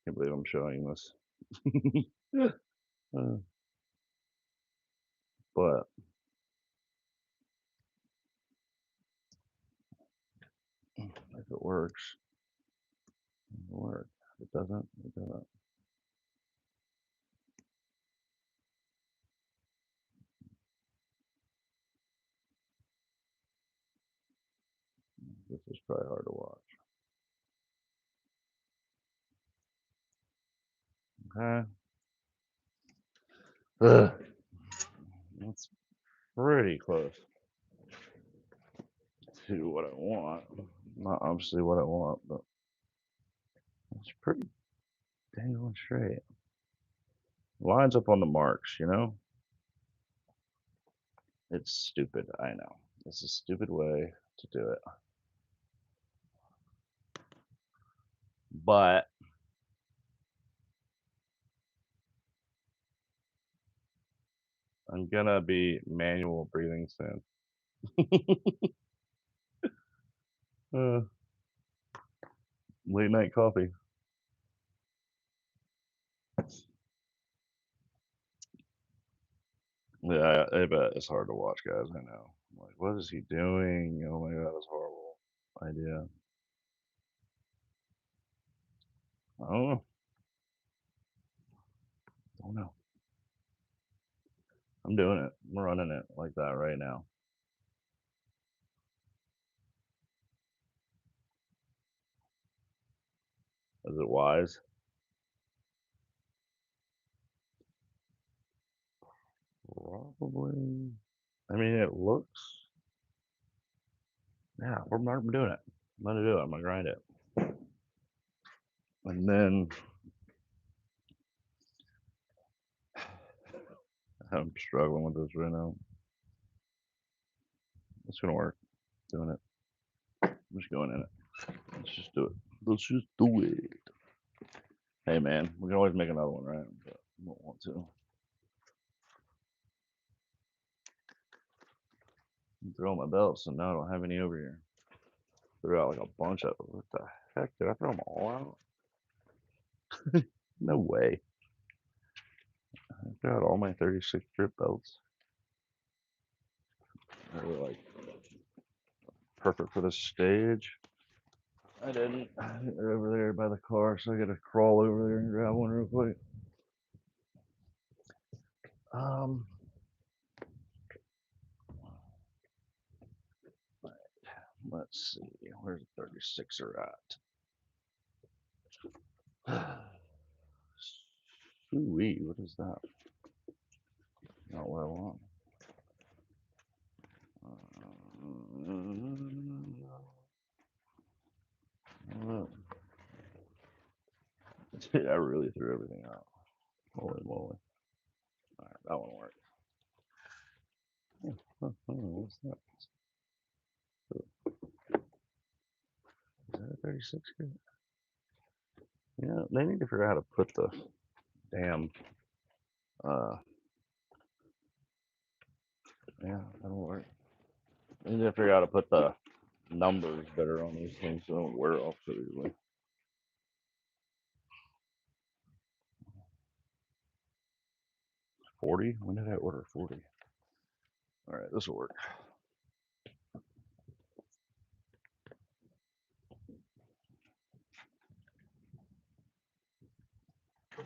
can't believe I'm showing this. Uh, but if it works, it'll work. If it doesn't, it doesn't. This is probably hard to watch. Okay. Ugh. That's pretty close to what I want. Not obviously what I want, but it's pretty dang on straight. Lines up on the marks, you know? It's stupid, I know. It's a stupid way to do it. But I'm gonna be manual breathing soon. uh, late night coffee. Yeah, I bet it's hard to watch, guys. I know. Like, what is he doing? Oh my god, that's horrible idea. I don't know. I don't know. I'm doing it. I'm running it like that right now. Is it wise? Probably. I mean, it looks. Yeah, I'm doing it. I'm gonna do it. I'm gonna grind it, and then I'm struggling with this right now. It's gonna work. Doing it. I'm just going in it. Let's just do it. Let's just do it. Hey man, we can always make another one, right? But I don't want to. I threw all my belts, and now I don't have any over here. Threw out like a bunch of them. What the heck? Did I throw them all out? No way. I threw out all my 36 drip belts. They were like perfect for the stage. I didn't. They're over there by the car, so I gotta crawl over there and grab one real quick. Um, let's see. Where's the 36er at? Ooh, what is that? Not what I want. Dude, I really threw everything out. Holy moly. Alright, that one worked. What's that? Is that a 36 grit? Yeah, they need to figure out how to put the damn, uh, yeah, that'll work. They need to figure out how to put the numbers better on these things so they don't wear off so easily. 40? When did I order 40? Alright, this will work.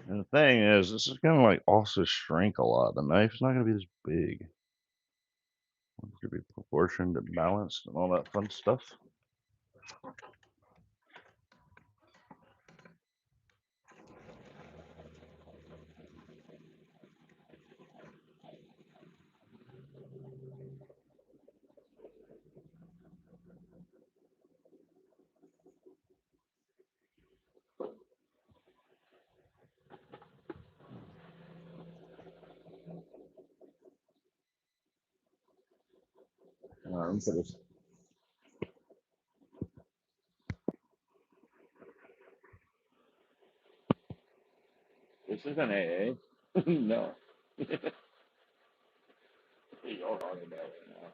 And the thing is, this is gonna like also shrink a lot. The knife's not gonna be this big. It's gonna be proportioned and balanced and all that fun stuff. So this is an AA. No. You're talking about right now.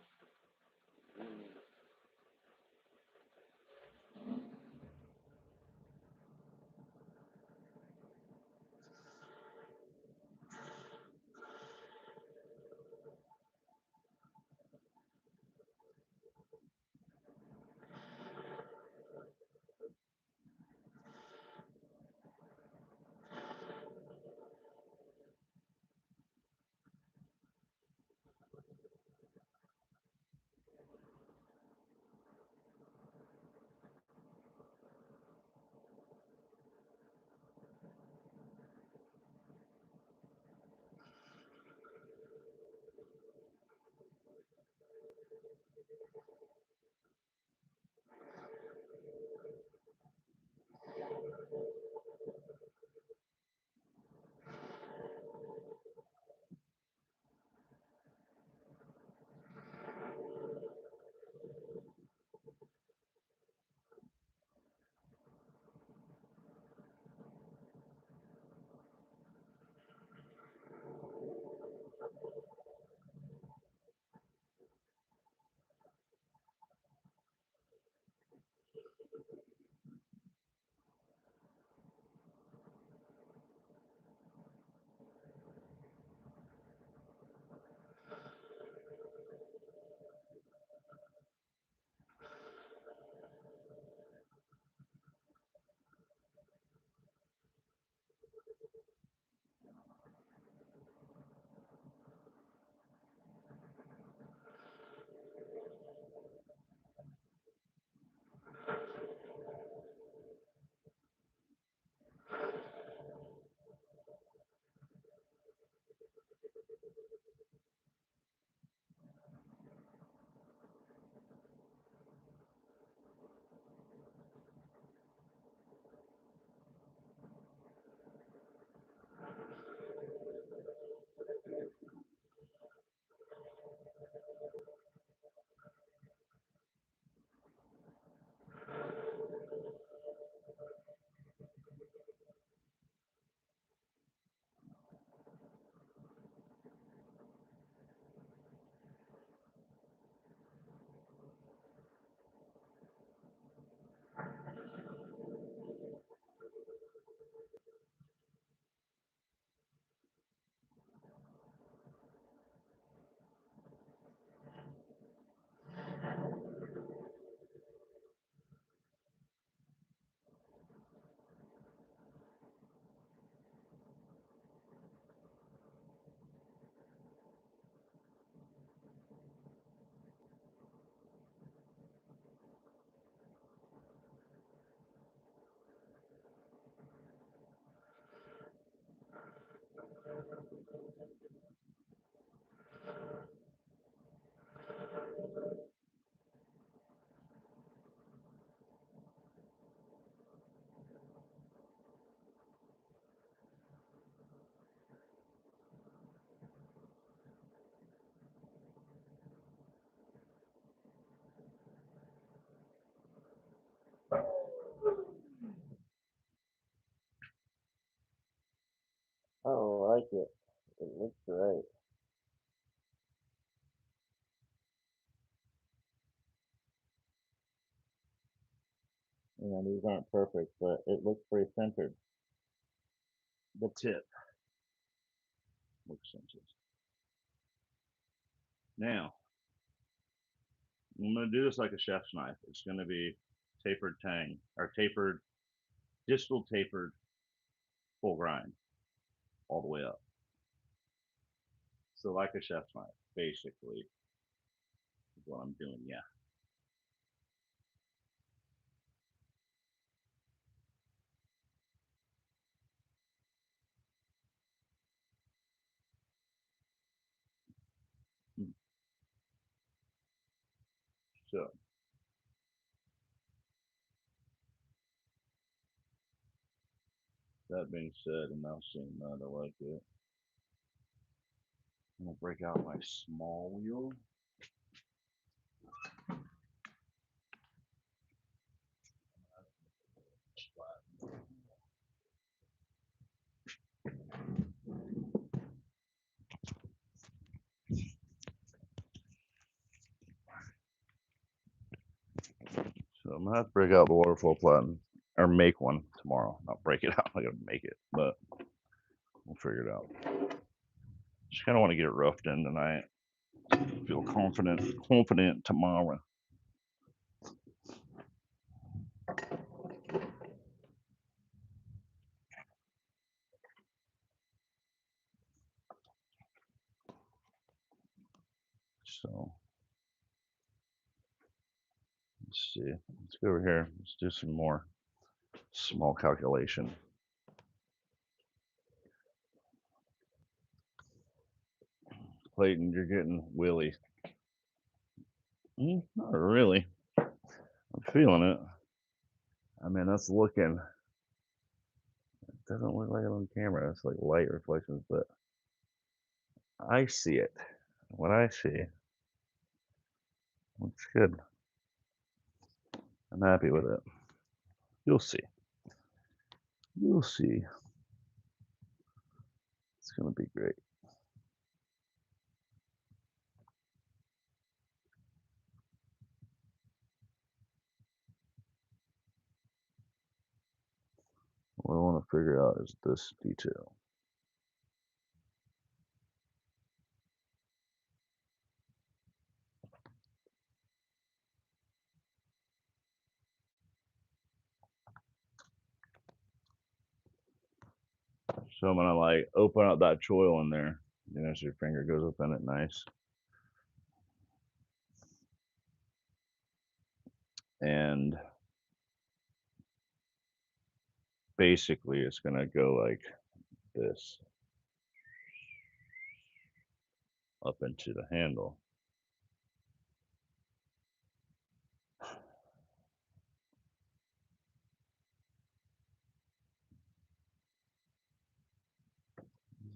Oh, I like it. It looks great. You know, these aren't perfect, but it looks pretty centered. The tip looks centered. Now, I'm going to do this like a chef's knife. It's going to be tapered tang, or tapered, distal tapered full grind all the way up. So like a chef's knife, basically, is what I'm doing. Yeah. So that being said, and now seeing that I like it, I'm gonna break out my small wheel. I'm gonna have to break out the waterfall platen, or make one tomorrow. Not break it out. I gotta make it, but we'll figure it out. Just kind of want to get it roughed in tonight. Feel confident tomorrow. So let's see. Let's go over here. Let's do some more small calculation. Clayton, you're getting willy. Not really. I'm feeling it. I mean, that's looking. It doesn't look like it on camera. It's like light reflections, but I see it. What I see looks good. I'm happy with it. You'll see. You'll see. It's gonna be great. What I want to figure out is this detail. So I'm gonna like open up that choil in there, so your finger goes up in it nice. And basically it's gonna go like this up into the handle.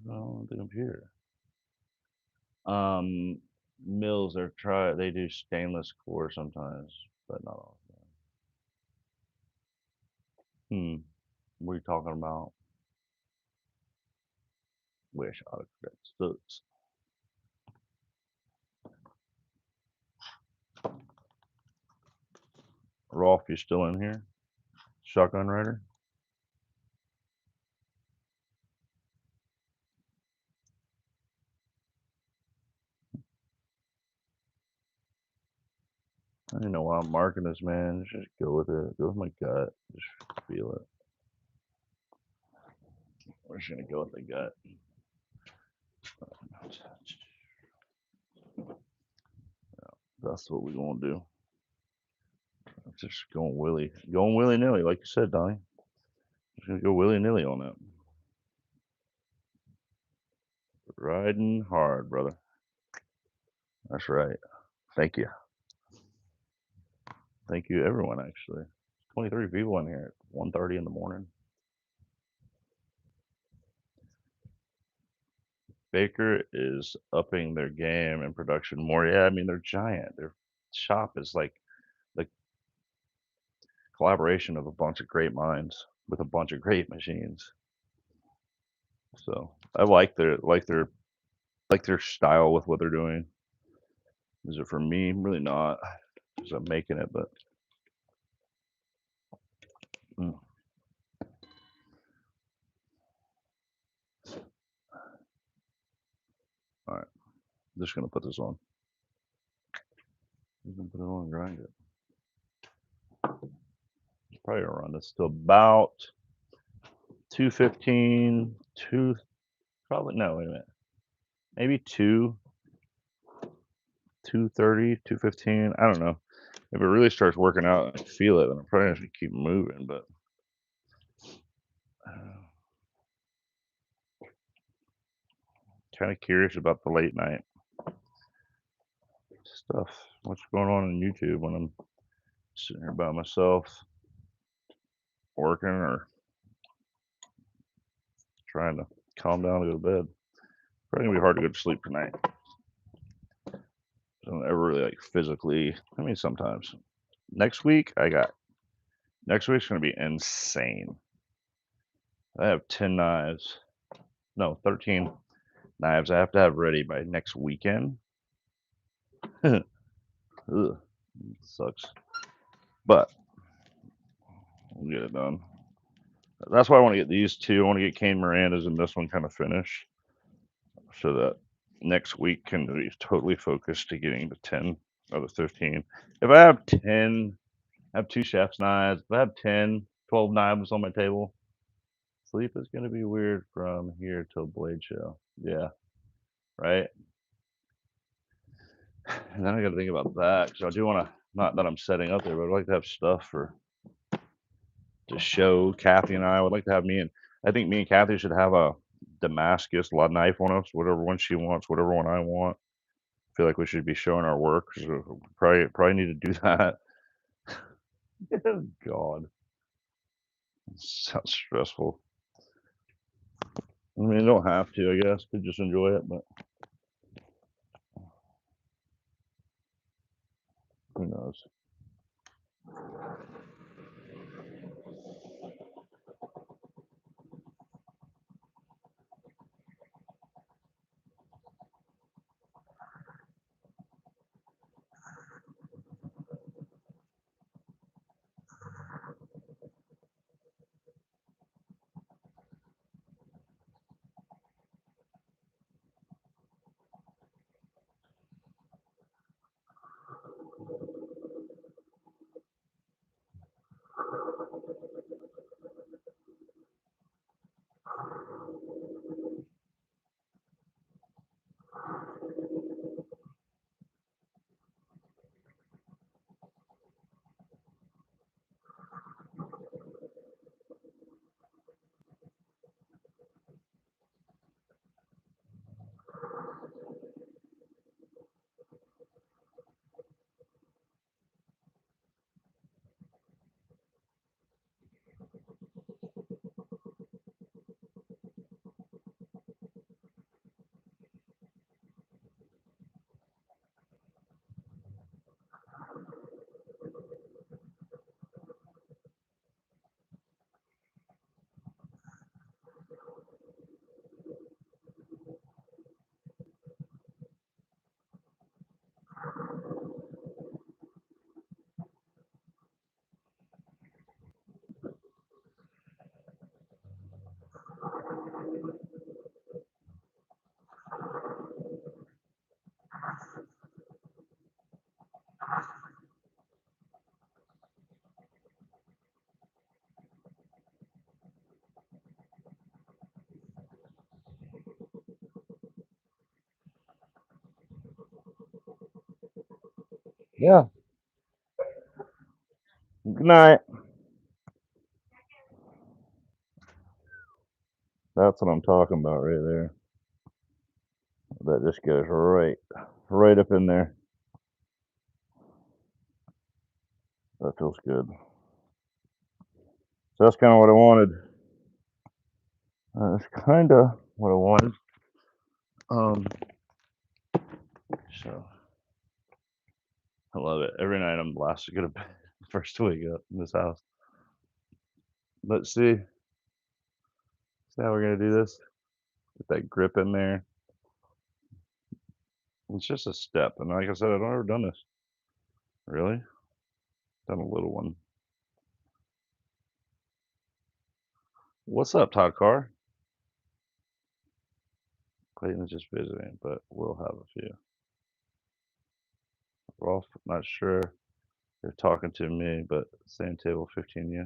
On the computer. Mills they do stainless core sometimes, but not all the time. What are you talking about? Wish autocorrect sucks. Rolf, you still in here? Shotgun Rider? I don't know why I'm marking this, man. Just go with it. Go with my gut. Just feel it. We're just gonna go with the gut. That's what we're gonna do. Just going willy nilly, like you said, Donnie. Just gonna go willy nilly on it. Riding hard, brother. That's right. Thank you. Thank you, everyone. Actually, 23 people in here at 1:30 in the morning. Baker is upping their game and production more. Yeah, I mean they're giant. Their shop is like the collaboration of a bunch of great minds with a bunch of great machines. So I like their style with what they're doing. Is it for me? Really not, because I'm making it. But mm. All right, I'm just gonna put this on. I'm gonna put it on and grind it. Probably gonna run this to about 215, probably no, wait a minute, maybe 230, 215. I don't know. If it really starts working out, I feel it, then I'm probably gonna keep moving. But kind of curious about the late night stuff. What's going on in YouTube when I'm sitting here by myself, working or trying to calm down to go to bed. Probably gonna be hard to go to sleep tonight. I don't ever really like physically. I mean, sometimes. Next week's gonna be insane. I have 10 knives. No, 13 knives I have to have ready by next weekend. Ugh, sucks. But We'll get it done. That's why I want to get these two. I want to get Cane Miranda's and this one kind of finished so that next week can be totally focused to getting the 10 of the 15. If I have 10, I have two chef's knives. If I have 10, 12 knives on my table, sleep is going to be weird from here till Blade Show. Yeah, right? And then I got to think about that because I do want to, not that I'm setting up there, but I'd like to have stuff for to show Kathy and I. Would like to have I think me and Kathy should have a Damascus knife on us, whatever one she wants, whatever one I want. I feel like we should be showing our work. So probably need to do that. God, it sounds stressful. I mean, you don't have to, I guess. Could just enjoy it, but who knows? Yeah. Good night. That's what I'm talking about right there. That just goes right up in there. That feels good. So that's kind of what I wanted. That's kind of what I wanted. Um, so I love it. Every night I'm the last to go to bed, first to wake up in this house. Let's see how we're gonna do this. Get that grip in there. It's just a step, and like I said, I've never done this. Really, done a little one. What's up, Todd Carr? Clayton is just visiting, but we'll have a few. Rolf, not sure they're talking to me, but same table, 15 yeah.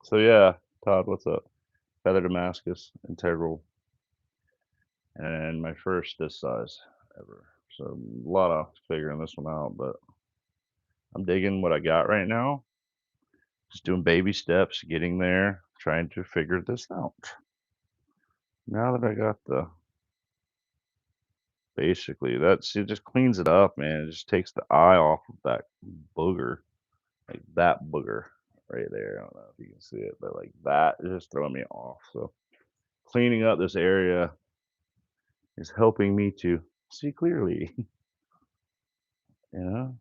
So yeah, Todd, what's up? Feather Damascus, integral, and my first this size ever. So a lot of figuring this one out, but I'm digging what I got right now. Just doing baby steps, getting there, trying to figure this out. Now that I got the basically that's it just cleans it up, man. It just takes the eye off of that booger, like that booger right there. I don't know if you can see it, but like that is just throwing me off. So cleaning up this area is helping me to see clearly. You know,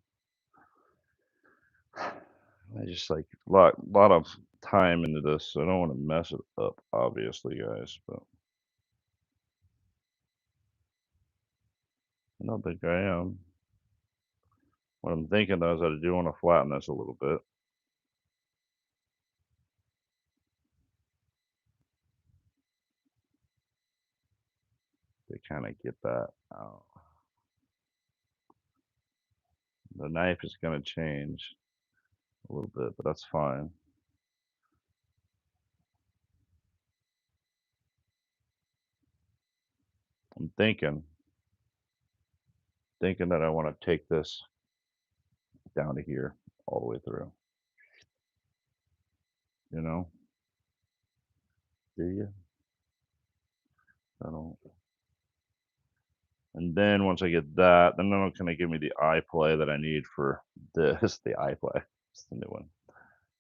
I just like lot of time into this, so I don't want to mess it up, obviously, guys. But I don't think I am. What I'm thinking though is I do want to flatten this a little bit. kind of get that out. The knife is going to change a little bit, but that's fine. I'm thinking that I want to take this down to here all the way through. You know? Do you? I don't. And then once I get that, then that'll kind of give me the eye play that I need for this. The eye play. It's the new one.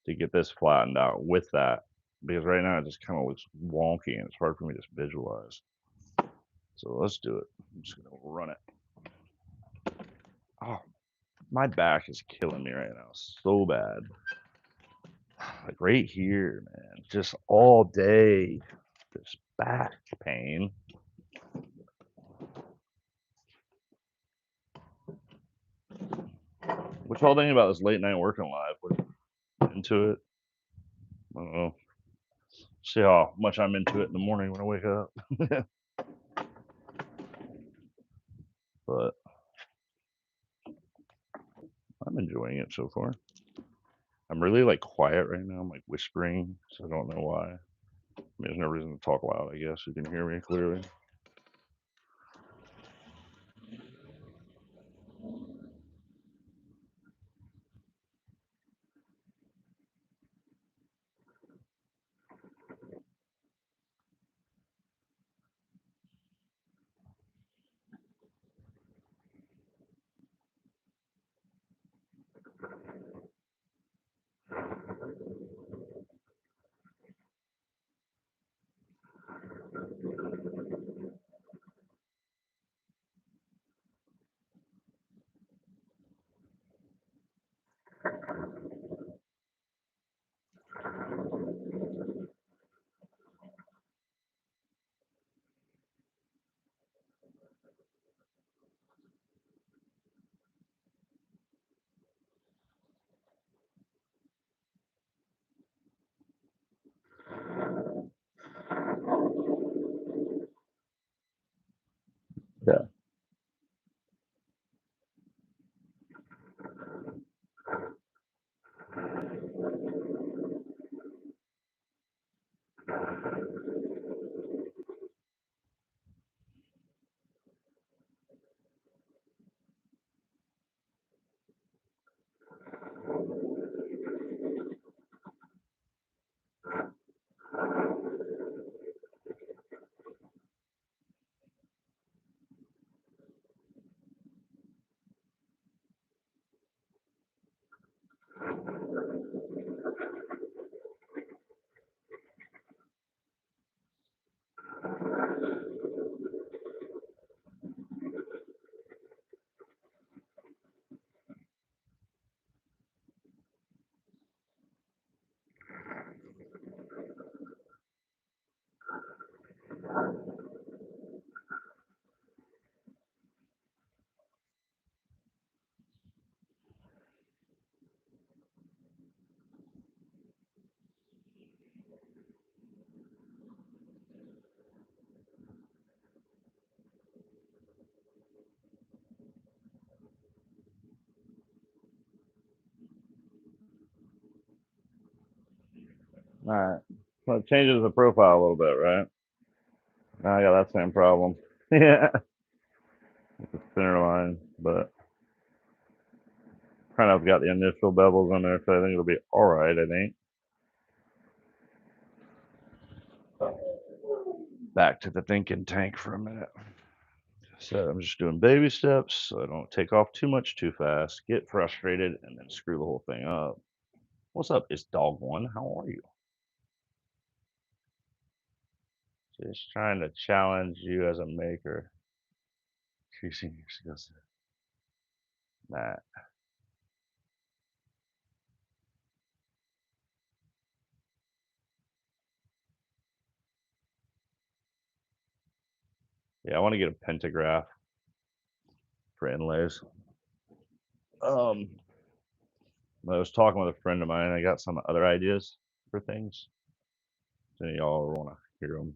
To get this flattened out with that. Because right now it just kind of looks wonky and it's hard for me to visualize. So let's do it. I'm just going to run it. Oh, my back is killing me right now. So bad. Like right here, man. Just all day. This back pain. What y'all thinking about this late night working live? What, into it? I don't know. See how much I'm into it in the morning when I wake up. But I'm enjoying it so far. I'm really like quiet right now. I'm like whispering, so I don't know why. I mean, there's no reason to talk loud, I guess. You can hear me clearly. Yeah. All right. So it changes the profile a little bit, right? Now I got that same problem. Yeah. The thinner line, but kind of got the initial bevels on there, so I think it'll be all right. I think. Back to the thinking tank for a minute. So I'm just doing baby steps so I don't take off too much too fast, get frustrated, and then screw the whole thing up. What's up? It's dog one. How are you? Just trying to challenge you as a maker. Increasing your skill set. Nah. Yeah, I want to get a pentagraph for inlays. Um, I was talking with a friend of mine. I got some other ideas for things. Do y'all want to hear them?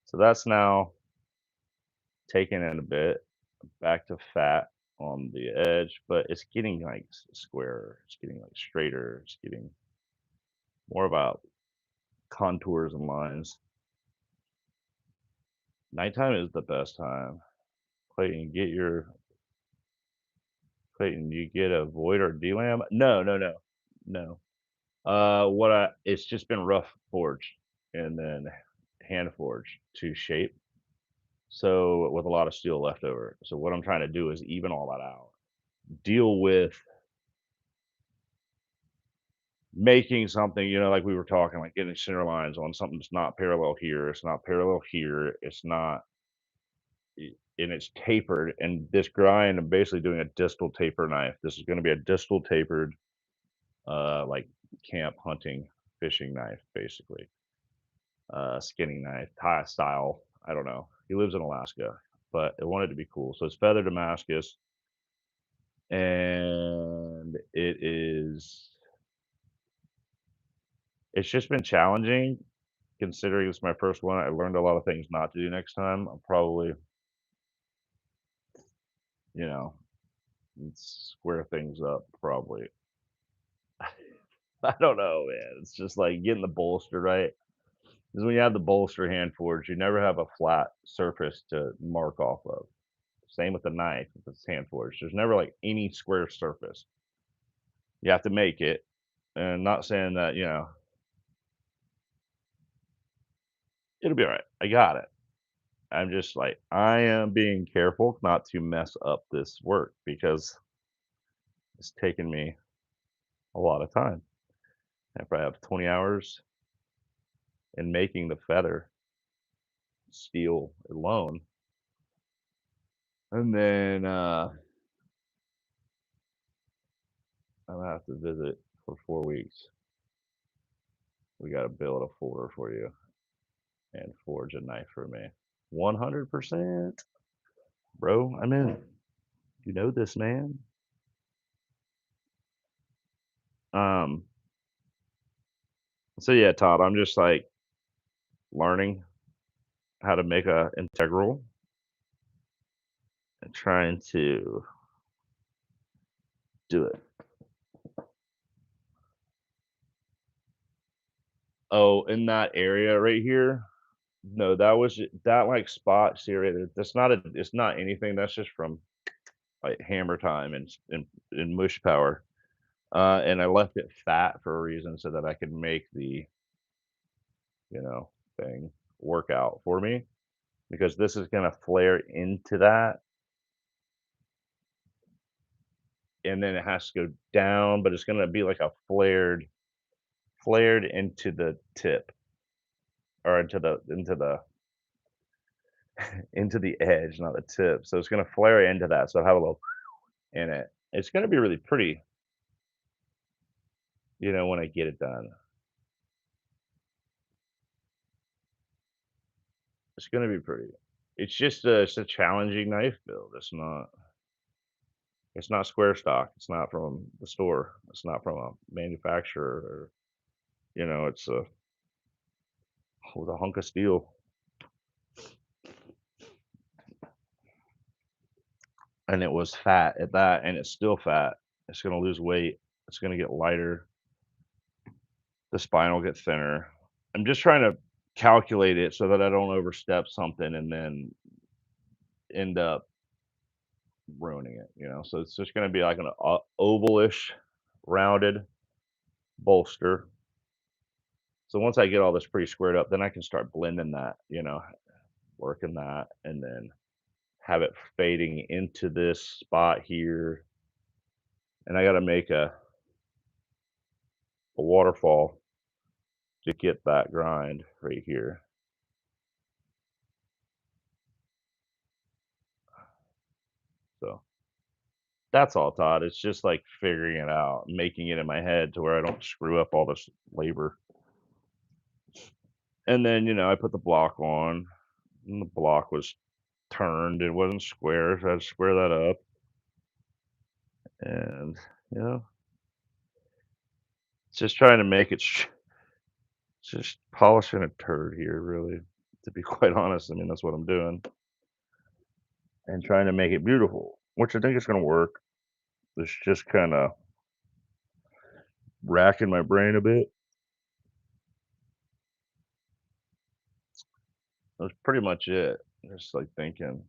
So that's now taken in a bit, back to fat on the edge, but it's getting like squarer. It's getting like straighter. It's getting more about contours and lines. Nighttime is the best time. Clayton, you get a void or DLAM? No, no, no, no. What I it's just been rough forged and then hand forged to shape. So with a lot of steel left over. So what I'm trying to do is even all that out. Deal with making something, like we were talking, like getting center lines on something that's not parallel here. It's not parallel here. It's not, and it's tapered. And this grind, I'm basically doing a distal taper knife. This is going to be a distal tapered, like camp hunting fishing knife, basically. Skinning knife, Thai style. I don't know. He lives in Alaska, but it wanted to be cool. So it's feather Damascus, and it's just been challenging considering it's my first one. I learned a lot of things not to do next time. I'll probably, you know, square things up probably. I don't know, man. It's just like getting the bolster right. Because when you have the bolster hand forged, you never have a flat surface to mark off of. Same with the knife if it's hand forged. There's never like any square surface. You have to make it. And not saying that, it'll be all right. I got it. I'm just like, I am being careful not to mess up this work because it's taken me a lot of time. If I have 20 hours in making the feather steel alone, and then I'm gonna have to visit for 4 weeks. We gotta build a folder for you and forge a knife for me. 100%, bro. I'm in. You know this, man. Um. So yeah, Todd. I'm just like learning how to make a integral and trying to do it. Oh, in that area right here. No, that like spot area. That's not it's not anything. That's just from like hammer time and mush power. And I left it fat for a reason so that I could make the you know thing work out for me because this is gonna flare into that and then it has to go down, but it's gonna be like a flared into the tip or into the edge, not the tip. So it's gonna flare into that. So I have a little in it. It's gonna be really pretty, when I get it done. It's gonna be pretty. It's a challenging knife build. It's not square stock. It's not from the store. It's not from a manufacturer or, it's a with a hunk of steel. And it was fat at that, and it's still fat. It's gonna lose weight. It's gonna get lighter. The spine will get thinner. I'm just trying to calculate it so that I don't overstep something and then end up ruining it. So it's just gonna be like an ovalish, rounded bolster. So once I get all this pretty squared up, then I can start blending that, working that, and then have it fading into this spot here. And I got to make a waterfall to get that grind right here. So that's all, Todd. It's just like figuring it out, making it in my head to where I don't screw up all this labor. And then, I put the block on, and the block was turned. It wasn't square, so I had to square that up. And, you know, just trying to make it, just polishing a turd here, really. to be quite honest. I mean, that's what I'm doing and trying to make it beautiful, which I think is gonna work. It's just kinda racking my brain a bit. That's pretty much it. Just, like, thinking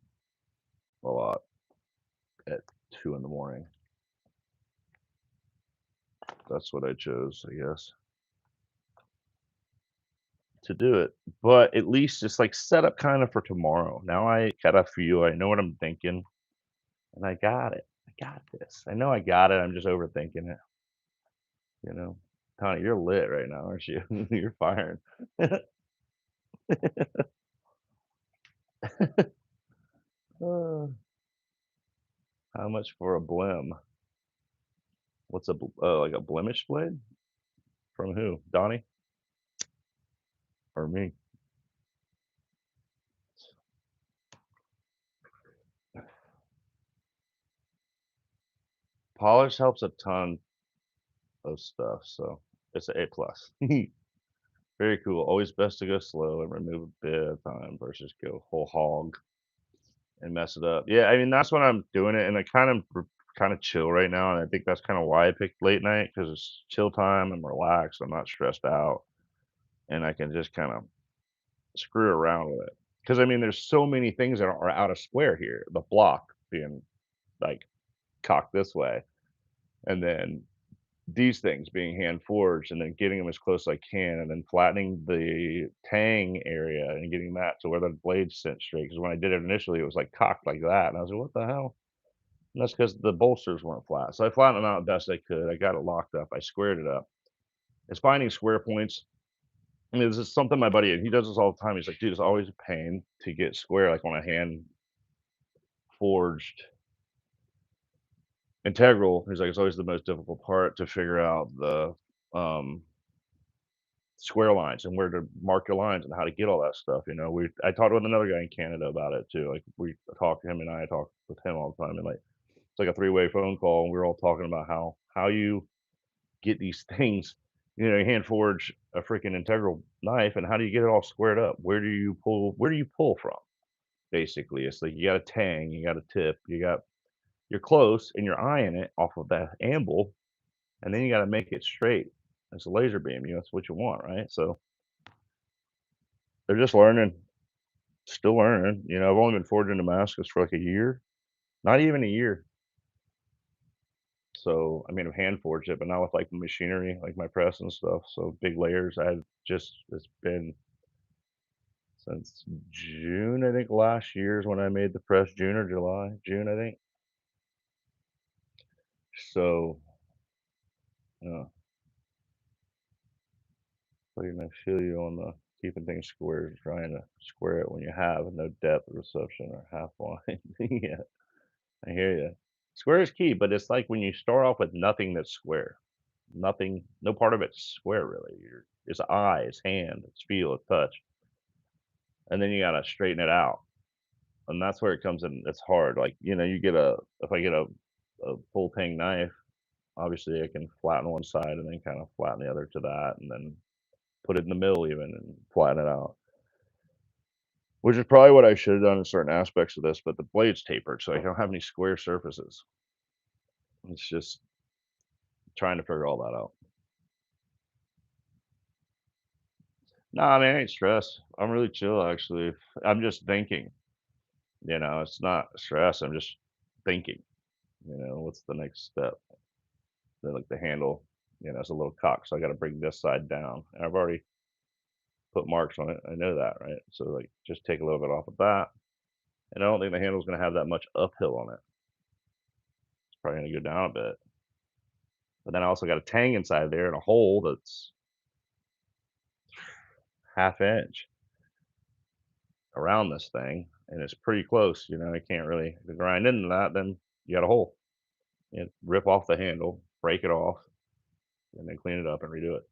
a lot at 2 in the morning. That's what I chose, I guess, to do it. But at least it's, like, set up kinda for tomorrow. Now I got a feel, I know what I'm thinking, and I got it. I got this. I know I got it, I'm just overthinking it, you know? Connie, you're lit right now, aren't you? You're firing. Uh, how much for a blim? What's a like a blemish blade? From who? Donnie or me? Polish helps a ton of stuff, so it's an A plus. Very cool. Always best to go slow and remove a bit at a time versus go whole hog and mess it up. Yeah, I mean that's when I'm doing it, and I kind of chill right now, and I think that's kind of why I picked late night because it's chill time. I'm relaxed. I'm not stressed out, and I can just kind of screw around with it. Because I mean, there's so many things that are out of square here. The block being like cocked this way, and then these things being hand forged, and then getting them as close as I can, and then flattening the tang area and getting that to where the blades sit straight. Because when I did it initially, it was like cocked like that, and I was like, "What the hell?" And that's because the bolsters weren't flat. So I flattened them out best I could. I got it locked up. I squared it up. It's finding square points. I mean, this is something my buddy, he does this all the time. He's like, "Dude, it's always a pain to get square, like on a hand forged integral." He's like, "It's always the most difficult part to figure out the um, square lines and where to mark your lines and how to get all that stuff." I talked with another guy in Canada about it too. Like we talk him and I talk with him all the time, and like it's like a three-way phone call, and we're all talking about how you get these things. You hand forge a freaking integral knife, and how do you get it all squared up? Where do you pull from? Basically, it's like you got a tang, you got a tip, you're close, and you're eyeing it off of that anvil, and then you got to make it straight. It's a laser beam, that's what you want, right? So they're just learning, still learning. I've only been forging Damascus for like a year, not even a year. So I mean, I've hand forged it, but not with like machinery, like my press and stuff. So big layers. It's been since June, I think last year is when I made the press, June or July, June, I think. So, uh, I feel you on the keeping things square, trying to square it when you have no depth of reception or half line. Yeah, I hear you. Square is key, but it's like when you start off with nothing that's square. Nothing, no part of it's square really. It's eye, it's hand, it's feel, it's touch, and then you gotta straighten it out, and that's where it comes in. It's hard. Like you get a if I get a full tang knife, obviously I can flatten one side and then kind of flatten the other to that, and then put it in the middle even and flatten it out. Which is probably what I should have done in certain aspects of this, but the blade's tapered, so I don't have any square surfaces. It's just trying to figure all that out. No, I mean, I ain't stressed. I'm really chill actually. I'm just thinking, it's not stress. I'm just thinking, what's the next step? Like the handle, it's a little cocked, so I got to bring this side down. And I've already put marks on it. I know that, right? So like, just take a little bit off of that, and I don't think the handle's gonna have that much uphill on it. It's probably gonna go down a bit. But then I also got a tang inside there and a hole that's half inch around this thing, and it's pretty close. I can't really if you grind into that, then you got a hole. Rip off the handle, break it off, and then clean it up and redo it.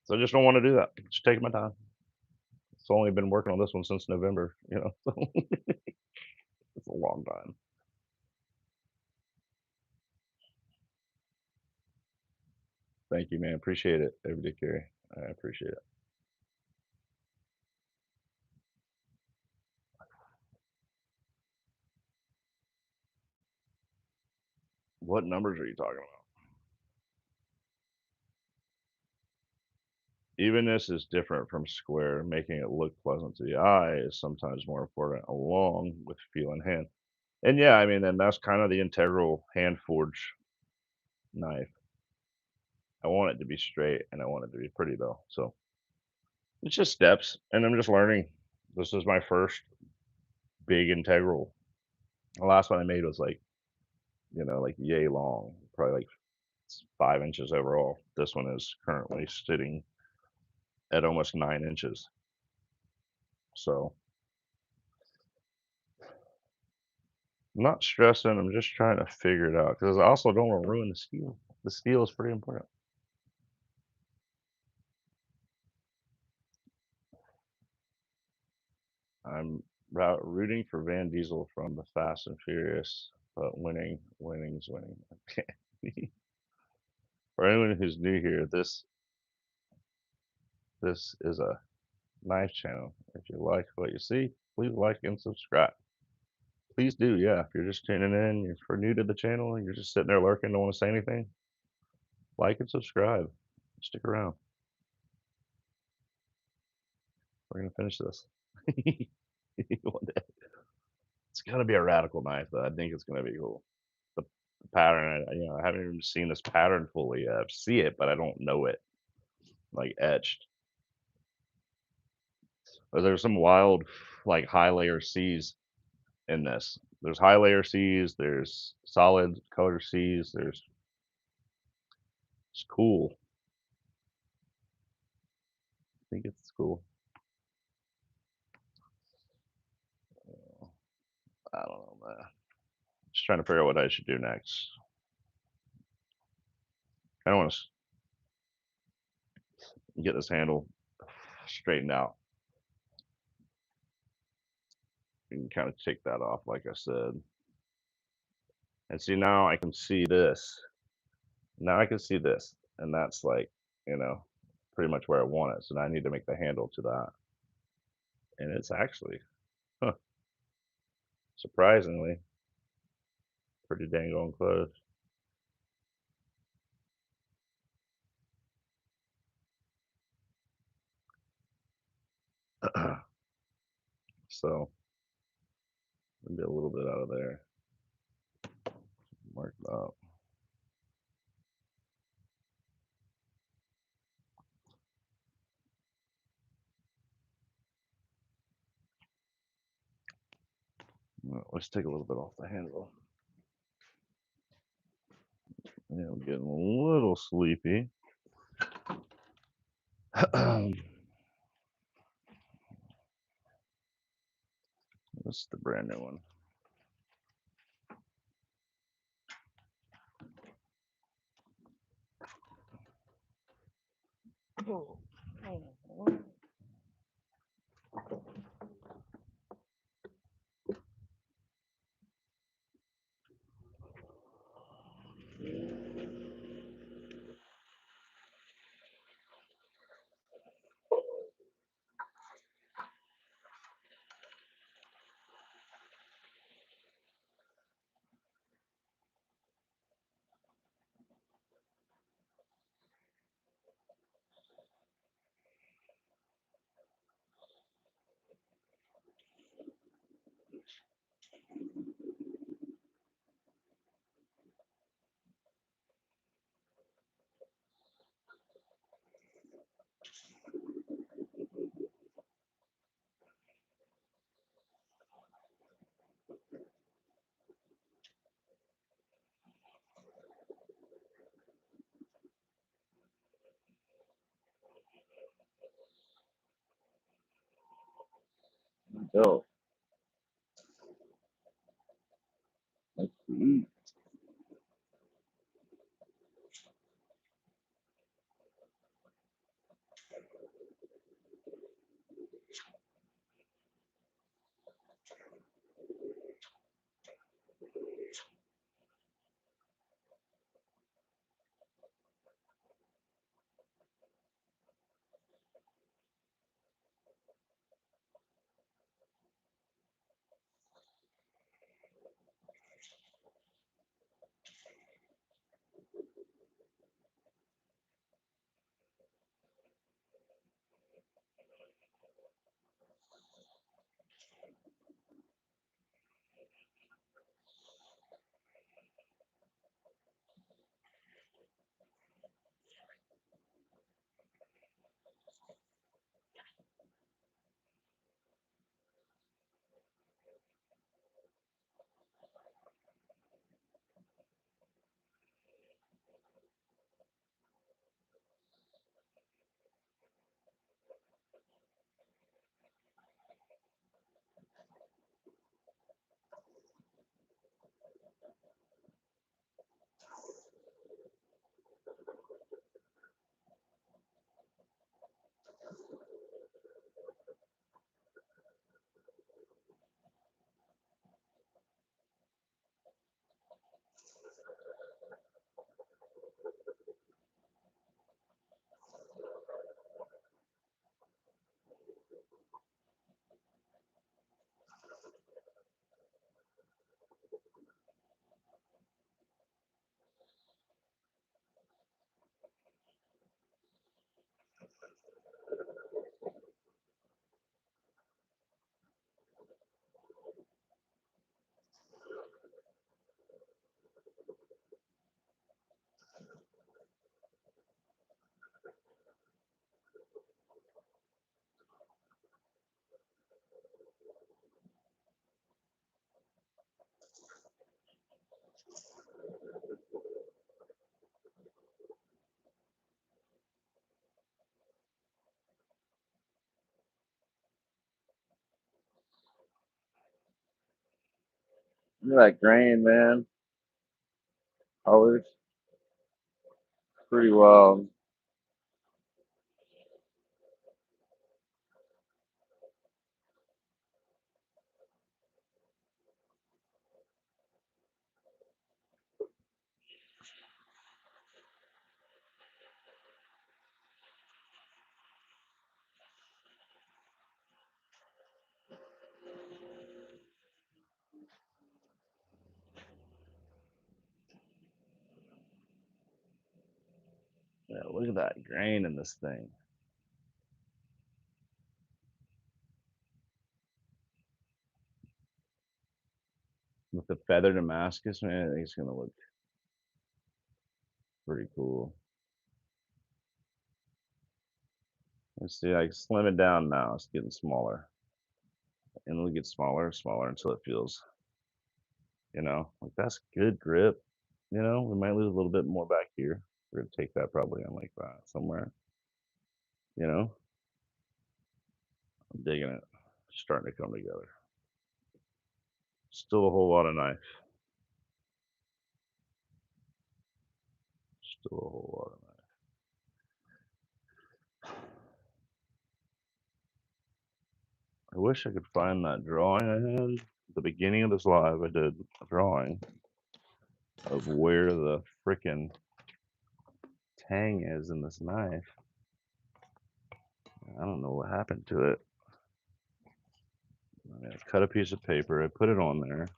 So I just don't want to do that. Just taking my time. It's only been working on this one since November. So it's a long time. Thank you, man. Appreciate it. Every day, Carrie. I appreciate it. What numbers are you talking about? Evenness is different from square. Making it look pleasant to the eye is sometimes more important, along with feel and hand. And yeah, I mean, and that's kind of the integral hand forge knife. I want it to be straight and I want it to be pretty though. So it's just steps, and I'm just learning. This is my first big integral. The last one I made was like, like yay long, probably like 5 inches overall. This one is currently sitting at almost 9 inches. So I'm not stressing. I'm just trying to figure it out because I also don't want to ruin the steel. The steel is pretty important. I'm rooting for Van Diesel from the Fast and Furious, but winning's winning. For anyone who's new here, this is a knife channel. If you like what you see, please like and subscribe. Please do, yeah. If you're just tuning in, you're new to the channel, and you're just sitting there lurking, don't want to say anything, like and subscribe. Stick around. We're gonna finish this one day. It's gonna be a radical knife, though. I think it's gonna be cool. The pattern, I haven't even seen this pattern fully yet. I see it, but I don't know it like etched. But there's some wild, like high layer C's in this. There's high layer C's. There's solid color C's. It's cool. I think it's cool. I don't know, man. Just trying to figure out what I should do next. I don't want to get this handle straightened out. You can kind of take that off, like I said. And see, now I can see this. Now I can see this. And that's like, you know, pretty much where I want it. So now I need to make the handle to that. And it's actually, huh, surprisingly, pretty dang on close. So maybe a little bit out of there. Mark it up. Let's take a little bit off the handle. Yeah, I'm getting a little sleepy. This is the brand new one. Oh, let's see. Look at that grain, man. Colors pretty wild. Yeah, look at that grain in this thing. With the feather Damascus, man, I think it's gonna look pretty cool. Let's see, I slim it down now. It's getting smaller. And it'll get smaller and smaller until it feels, like that's good grip. We might lose a little bit more back here. We're gonna take that probably on like that somewhere. You know, I'm digging it. Starting to come together. Still a whole lot of knife. Still a whole lot of knife. I wish I could find that drawing I had at the beginning of this live. I did a drawing of where the freaking tang is in this knife. I don't know what happened to it. I mean, I cut a piece of paper, I put it on there.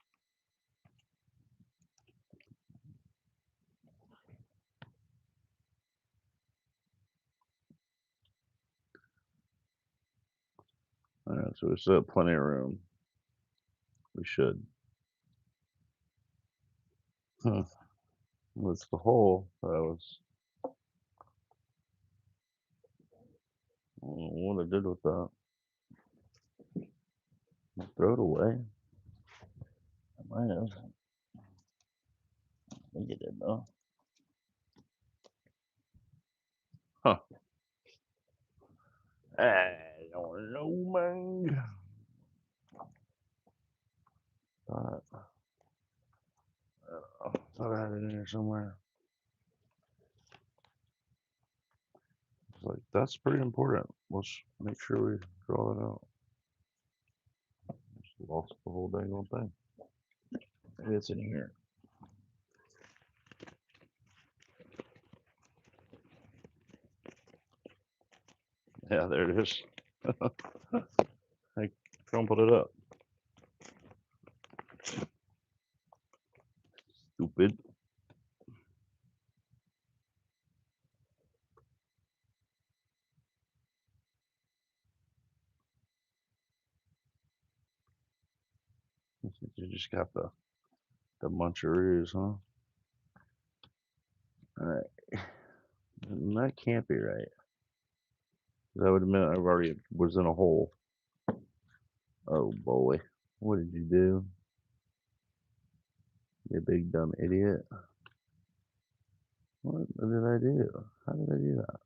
All right, so we still have plenty of room. We should. Huh. What's the hole that I was? I don't know what I did with that. I throw it away. I might have. I think it did though. Huh. I don't know, man. Thought, thought I had it in here somewhere. It's like that's pretty important. Let's make sure we draw that out. Just lost the whole dang old thing. Maybe it's in here. Yeah, there it is. I crumpled it up. Stupid. You just got the muncheroos, huh? All right. That can't be right. That would have meant I already was in a hole. Oh boy. What did you do? You big dumb idiot. What did I do? How did I do that?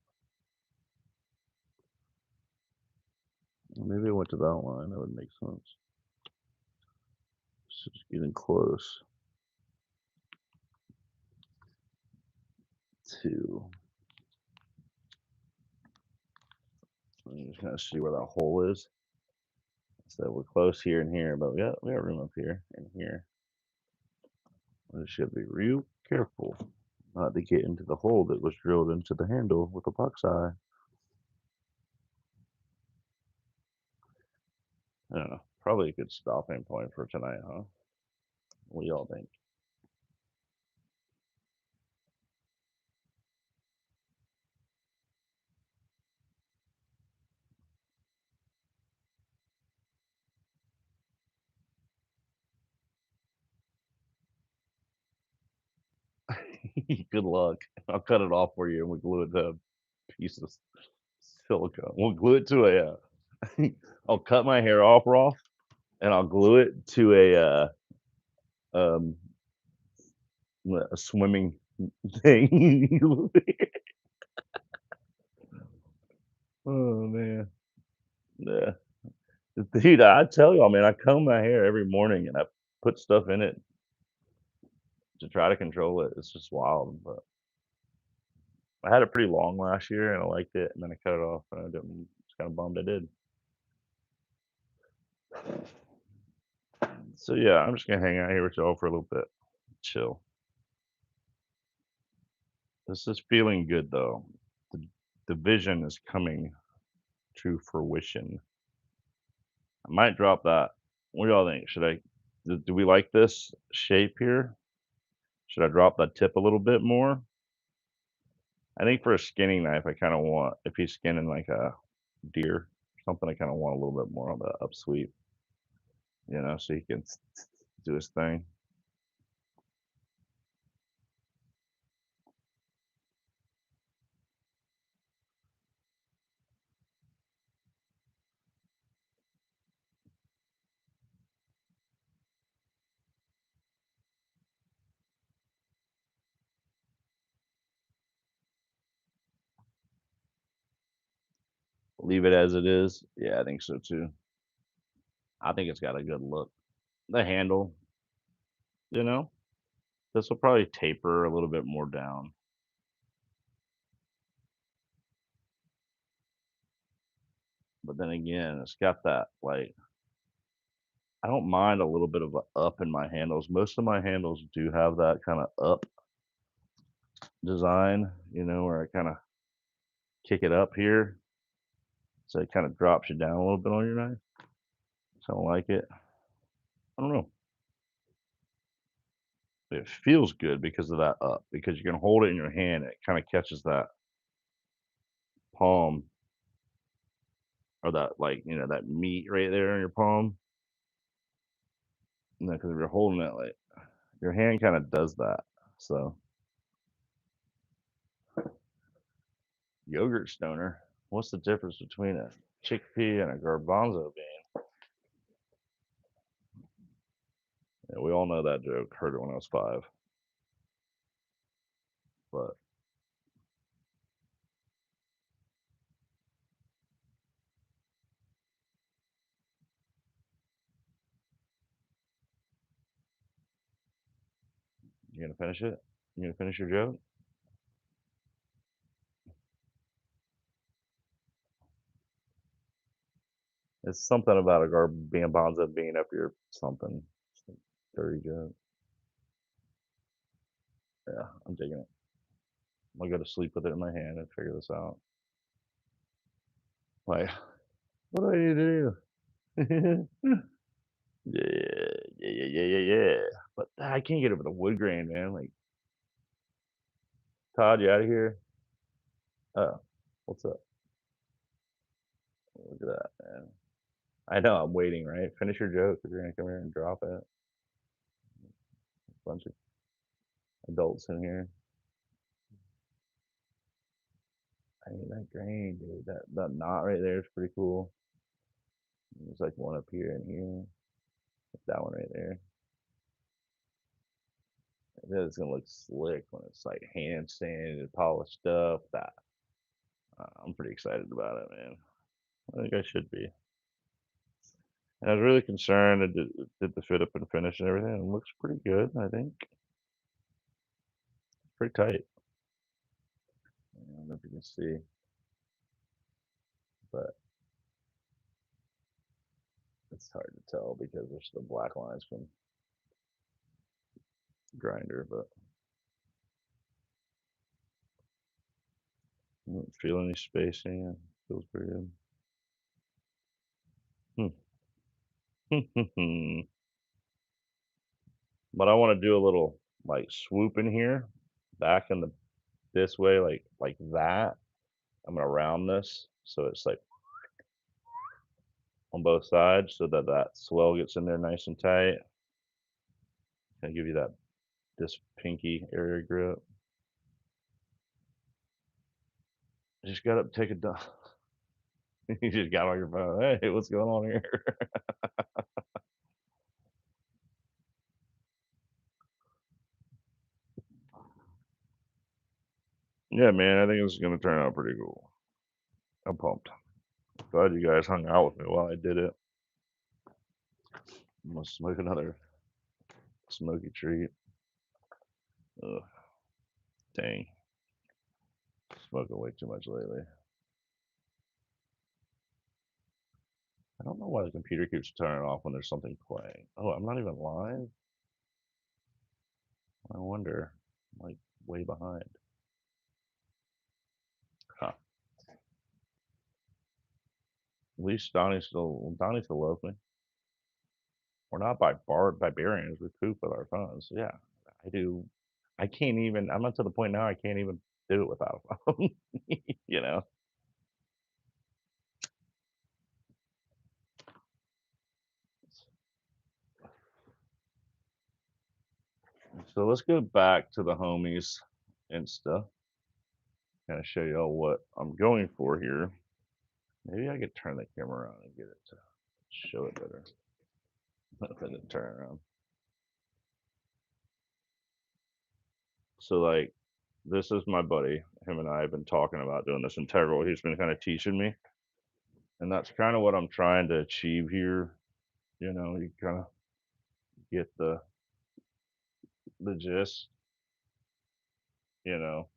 Maybe I went to that line. That would make sense. It's just getting close to. I'm just gonna see where that hole is. So we're close here and here, but we got room up here and here. We should be real careful not to get into the hole that was drilled into the handle with the puck's eye. I don't know. Probably a good stopping point for tonight, huh? What do y'all think? Good luck. I'll cut it off for you and we glue it to a piece of silicone. We'll glue it to I'll cut my hair off, Roth, and I'll glue it to um, a swimming thing. Oh man, yeah, dude. I tell y'all, man, I comb my hair every morning and I put stuff in it to try to control it. It's just wild, but I had it pretty long last year, and I liked it, and then I cut it off, and I didn't was kinda bummed I did. So, yeah, I'm just gonna hang out here with y'all for a little bit, chill. This is feeling good, though. The the vision is coming to fruition. I might drop that. What do y'all think? Should I do we like this shape here? Should I drop that tip a little bit more? I think for a skinning knife, I kinda want if he's skinning like a deer or something, I kinda want a little bit more on the upsweep, so he can do his thing. Leave it as it is. Yeah, I think so too. I think it's got a good look. The handle, you know, this will probably taper a little bit more down. But then again, it's got that like I don't mind a little bit of a up in my handles. Most of my handles do have that kind of up design, where I kind of kick it up here, so it kind of drops you down a little bit on your knife. So I don't like it. I don't know. It feels good because of that up, because you can hold it in your hand. And it kind of catches that palm or that that meat right there in your palm. Because if you're holding it like your hand kind of does that. So yogurt stoner. What's the difference between a chickpea and a garbanzo bean? Yeah, we all know that joke. Heard it when I was 5. But you gonna finish it? You gonna finish your joke? It's something about a garbanzo bean up your something. It's a dirty joke. Yeah, I'm taking it. I'll go to sleep with it in my hand and figure this out. Like, what do I need to do? Yeah, yeah, yeah, yeah, yeah, yeah. But I can't get over the wood grain, man. Like, Todd, you out of here? Oh, what's up? Look at that, man. I know I'm waiting, right? Finish your joke if you're gonna come here and drop it. Bunch of adults in here. I mean that grain, dude. That knot right there is pretty cool. There's like one up here and here. That one right there. Yeah, it's gonna look slick when it's like hand sanded and polished up. That I'm pretty excited about it, man. I think I should be. And I was really concerned. Did the fit up and finish and everything. It looks pretty good. I think pretty tight. I don't know if you can see, but it's hard to tell because there's the black lines from grinder. But I don't feel any spacing. It feels pretty good. But I want to do a little like swoop in here, back in the this way, like that. I'm gonna round this so it's like on both sides, so that that swell gets in there nice and tight. Gonna give you that this pinky area grip. Just gotta take a dump. You just got on your phone. Hey, what's going on here? Yeah, man, I think this is gonna turn out pretty cool. I'm pumped. Glad you guys hung out with me while I did it. I'm gonna smoke another smoky treat. Ugh, dang. Smoking way too much lately. I don't know why the computer keeps turning off when there's something playing. Oh, I'm not even live? I wonder. I'm like way behind. Huh. At least Donnie still loves me. We're not barbarians. We poop with our phones. Yeah, I do. I can't even. I'm not to the point now. I can't even do it without a phone. you know. So let's go back to the homies Insta. Kind of show y'all what I'm going for here. Maybe I could turn the camera around and get it to show it better. If I didn't turn around. So like, this is my buddy. Him and I have been talking about doing this integral. He's been kind of teaching me, and that's kind of what I'm trying to achieve here. You kind of get the gist. You know.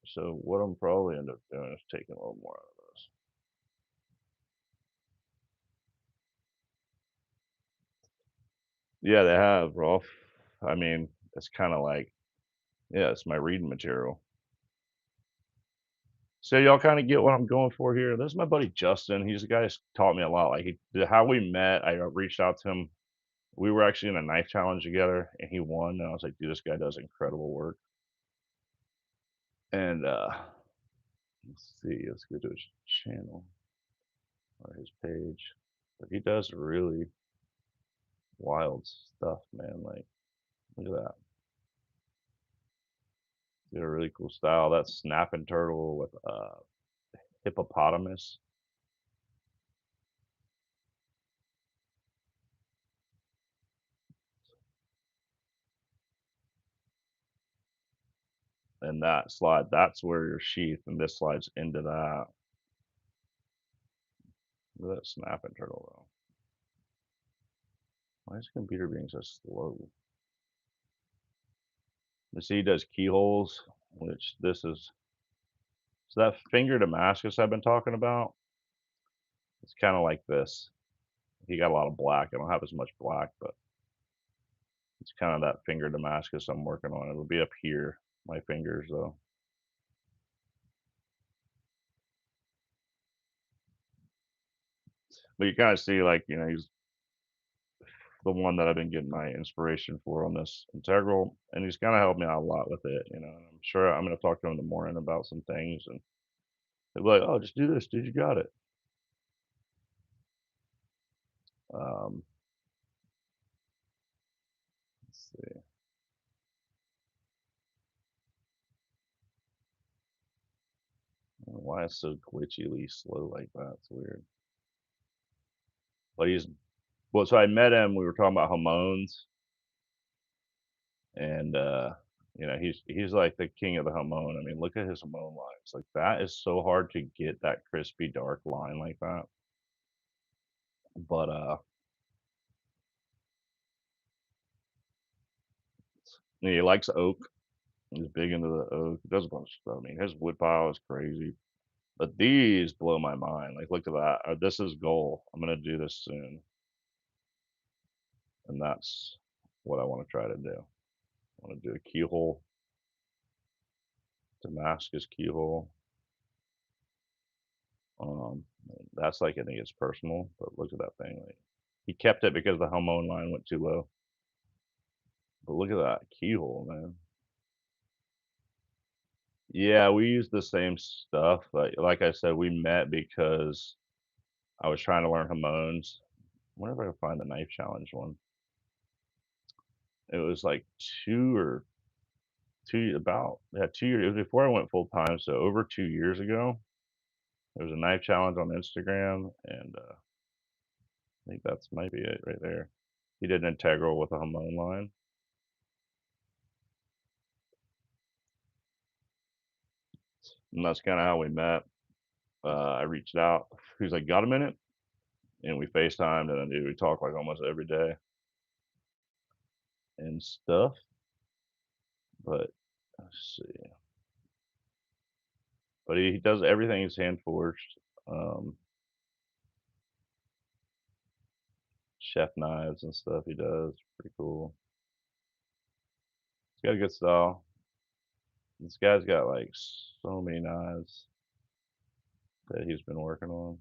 So what I'm probably end up doing is taking a little more out of this. Yeah, they have, Rolf. I mean, it's kind of like, yeah, it's my reading material. So y'all kind of get what I'm going for here. This is my buddy Justin. He's the guy who's taught me a lot. Like how we met, I reached out to him. We were actually in a knife challenge together, and he won. And I was like, dude, this guy does incredible work. And let's see, let's go to his channel or his page. But he does really wild stuff, man. Like, look at that. Did a really cool style. That's snapping turtle with hippopotamus, and that slide. That's where your sheath, and this slides into that. Look at that snapping turtle though. Why is the computer being so slow? You see, he does keyholes, which this is. So that finger Damascus I've been talking about, it's kind of like this. He got a lot of black. I don't have as much black, but it's kind of that finger Damascus I'm working on. It'll be up here, my fingers though. But you kind of see, like, he's the one that I've been getting my inspiration for on this integral, and he's kind of helped me out a lot with it. I'm sure I'm going to talk to him in the morning about some things, and he'll be like, "Oh, just do this, dude. You got it." Um, let's see. Why it's so glitchily slow like that? It's weird. But he's well. So I met him. We were talking about hormones, and he's like the king of the hormone. I mean, look at his hormone lines. Like that is so hard to get that crispy dark line like that. But he likes oak. He's big into the oak. He does a bunch of stuff. I mean, his wood pile is crazy. But these blow my mind. Like, look at that. This is goal. I'm gonna do this soon, and that's what I want to try to do. I want to do a keyhole, Damascus keyhole. Um, that's like I think it's personal, but look at that thing. Like he kept it because the hormone line went too low. But look at that keyhole, man. Yeah, we use the same stuff. Like I said, we met because I was trying to learn hormones. I wonder if I can find the knife challenge one. It was like about, yeah, 2 years. It was before I went full time, so over 2 years ago. There was a knife challenge on Instagram, and I think that's might be it right there. He did an integral with a hormone line, and that's kind of how we met. I reached out. He was like, "Got a minute?" And we FaceTimed, and then dude, we talked like almost every day. and stuff. But let's see. But he does everything is hand forged. Um, chef knives and stuff he does. Pretty cool. He's got a good style. This guy's got like so many knives that he's been working on.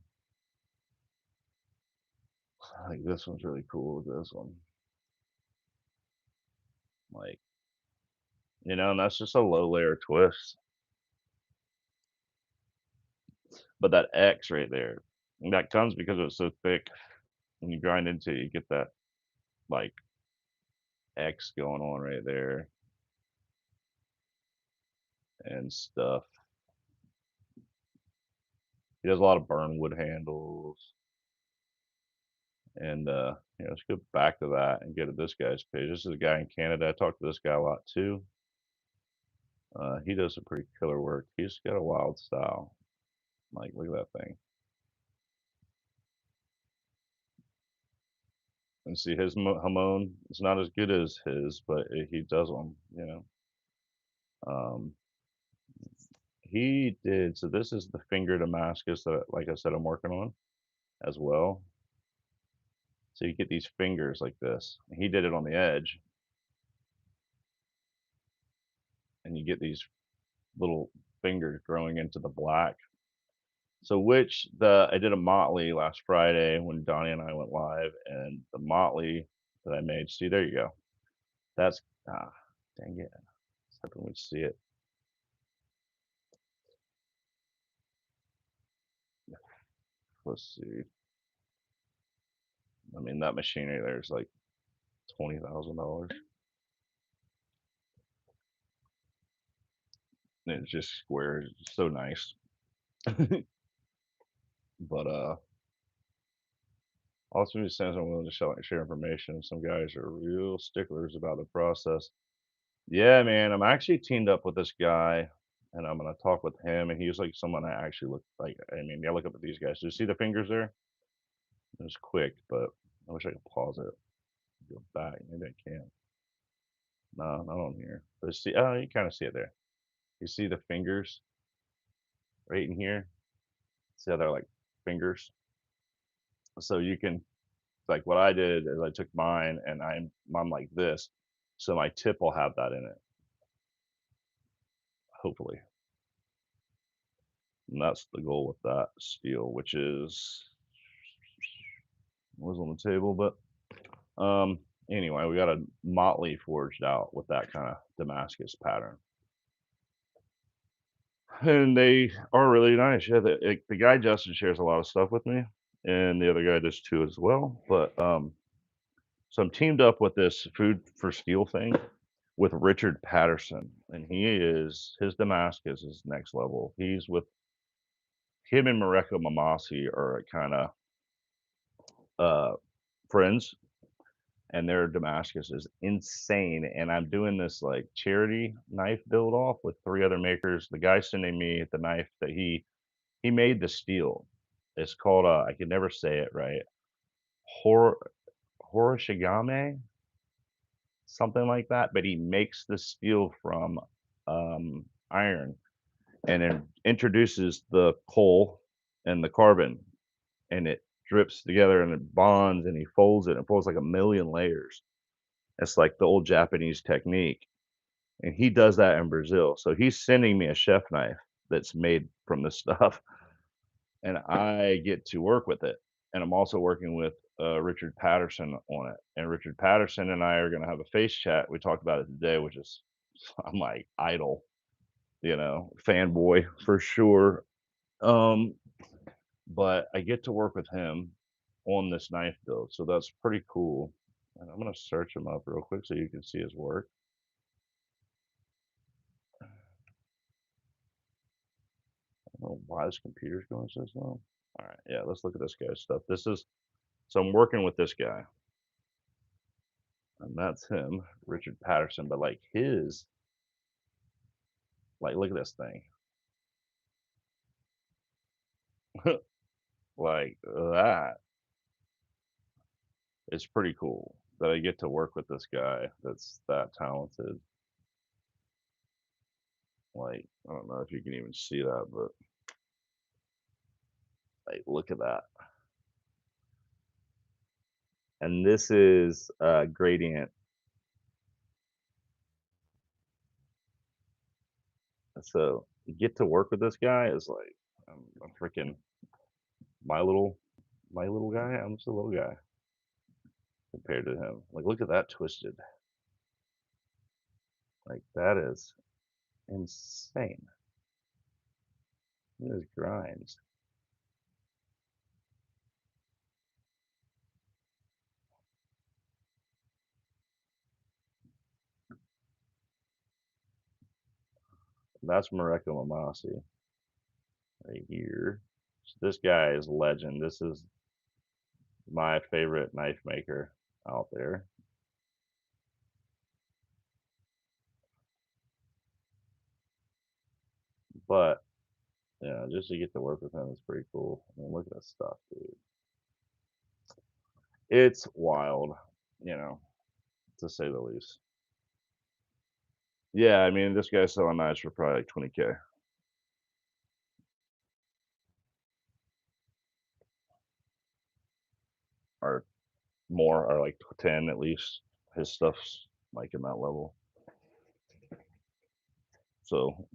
Like this one's really cool. This one, like and that's just a low layer twist. But that X right there, that comes because it's so thick. When you grind into it, you get that like X going on right there and stuff. He does a lot of burn wood handles. And let's go back to that and go to this guy's page. This is a guy in Canada. I talked to this guy a lot too. He does some pretty killer work. He's got a wild style. Like, look at that thing. And see, his Hamon is not as good as his, but he does them. Um, he did. So this is the finger Damascus that, like I said, I'm working on as well. So you get these fingers like this. He did it on the edge, and you get these little fingers growing into the black. So which the I did a motley last Friday when Donnie and I went live, and the motley that I made. See, there you go. That's dang it. I was hoping we'd see it. Let's see. I mean, that machinery there is like $20,000. And it's just square. It's so nice. But also just says I'm willing to share information. Some guys are real sticklers about the process. Yeah, man. I'm actually teamed up with this guy, and I'm gonna talk with him. And he's like someone I actually look like. I mean, yeah, look up at these guys. Do you see the fingers there? It was quick, but I wish I could pause it. Go back. Maybe I can. No, not on here. But see, oh, you kind of see it there. You see the fingers right in here. See how they're like fingers. So you can like what I did is I took mine and I'm like this, so my tip will have that in it, hopefully. And that's the goal with that steel, which is was on the table, but anyway, we got a motley forged out with that kind of Damascus pattern. And they are really nice. Yeah, the guy Justin shares a lot of stuff with me, and the other guy does too as well. But so I'm teamed up with this Food for Steel thing with Richard Patterson, and his Damascus is next level. He's with him and Mareko Mamasi are kind of uh, friends, and their Damascus is insane. And I'm doing this like charity knife build off with three other makers. The guy sending me the knife that he made the steel. It's called I can never say it right. Hor Horoshigame, something like that. But he makes the steel from iron and it introduces the coal and the carbon and it drips together and it bonds and he folds it and folds like a million layers. It's like the old Japanese technique. And he does that in Brazil. So he's sending me a chef knife that's made from this stuff and I get to work with it. And I'm also working with Richard Patterson on it. And Richard Patterson and I are going to have a face chat. We talked about it today, which is, I'm like, idol, fanboy for sure. Um, but I get to work with him on this knife build. So that's pretty cool. And I'm going to search him up real quick so you can see his work. I don't know why this computer's going so slow. All right. Yeah. Let's look at this guy's stuff. So I'm working with this guy. And that's him, Richard Patterson. But look at this thing. Like that is pretty cool. that I get to work with this guy that's that talented. Like, I don't know if you can even see that, but like, look at that. And this is gradient. So you get to work with this guy is like I'm freaking my little my little guy. I'm just a little guy compared to him. Like, look at that twisted. Like, that is insane. It is grinds. That's Mareko Mamasi right here. So this guy is legend. This is my favorite knife maker out there. But yeah, just to get to work with him is pretty cool. I mean, look at this stuff, dude. It's wild, you know, to say the least. Yeah, I mean, this guy's selling knives for probably like 20K or more, or like 10 at least. His stuff's like in that level. So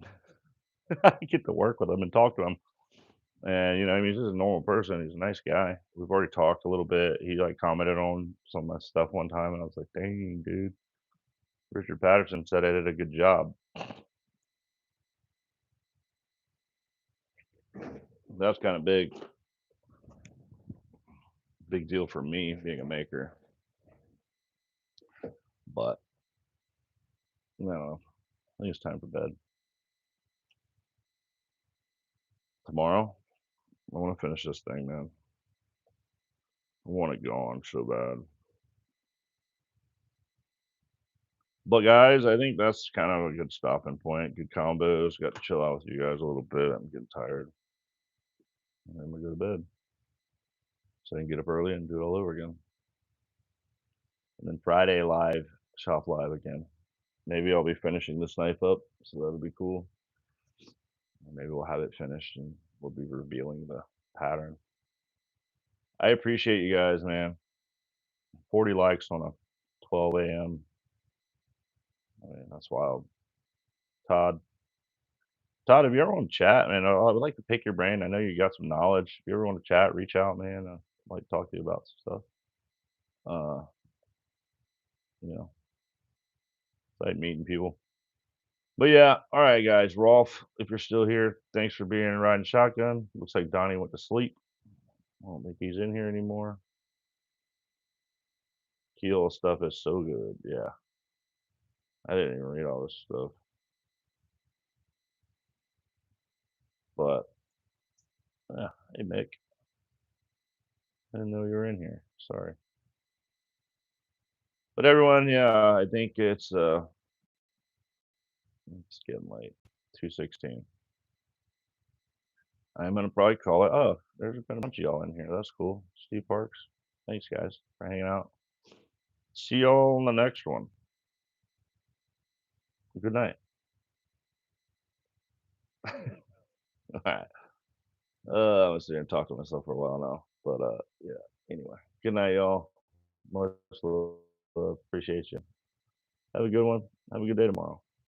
I get to work with him and talk to him. And I mean, he's just a normal person. He's a nice guy. We've already talked a little bit. He like commented on some of my stuff one time, and I was like, "Dang, dude, Richard Patterson said I did a good job." That's kind of big deal for me being a maker. But no, I think it's time for bed. Tomorrow, I want to finish this thing, man. I want it gone so bad. But guys, I think that's kind of a good stopping point. Good combos. Got to chill out with you guys a little bit. I'm getting tired. And then we go to bed. So I can get up early and do it all over again. And then Friday live, shop live again. Maybe I'll be finishing this knife up, so that'll be cool. And maybe we'll have it finished and we'll be revealing the pattern. I appreciate you guys, man. 40 likes on a 12 a.m. I mean, that's wild. Todd, Todd, if you ever want to chat, man, I would like to pick your brain. I know you got some knowledge. If you ever want to chat, reach out, man. I'd like to talk to you about some stuff. Uh, you know, it's like meeting people. But yeah, all right, guys. Rolf, if you're still here, thanks for being riding shotgun. Looks like Donnie went to sleep. I don't think he's in here anymore. Keel stuff is so good. Yeah, I didn't even read all this stuff, but yeah. Hey, Mick, I didn't know you were in here. Sorry, but everyone, yeah, I think it's getting late. 2:16. I'm gonna probably call it. Oh, there's been a bunch of y'all in here. That's cool. Steve Parks. Thanks, guys, for hanging out. See y'all on the next one. Good night. All right. I was sitting and talking to myself for a while now, but yeah. Anyway, good night, y'all. Much love. Appreciate you. Have a good one. Have a good day tomorrow.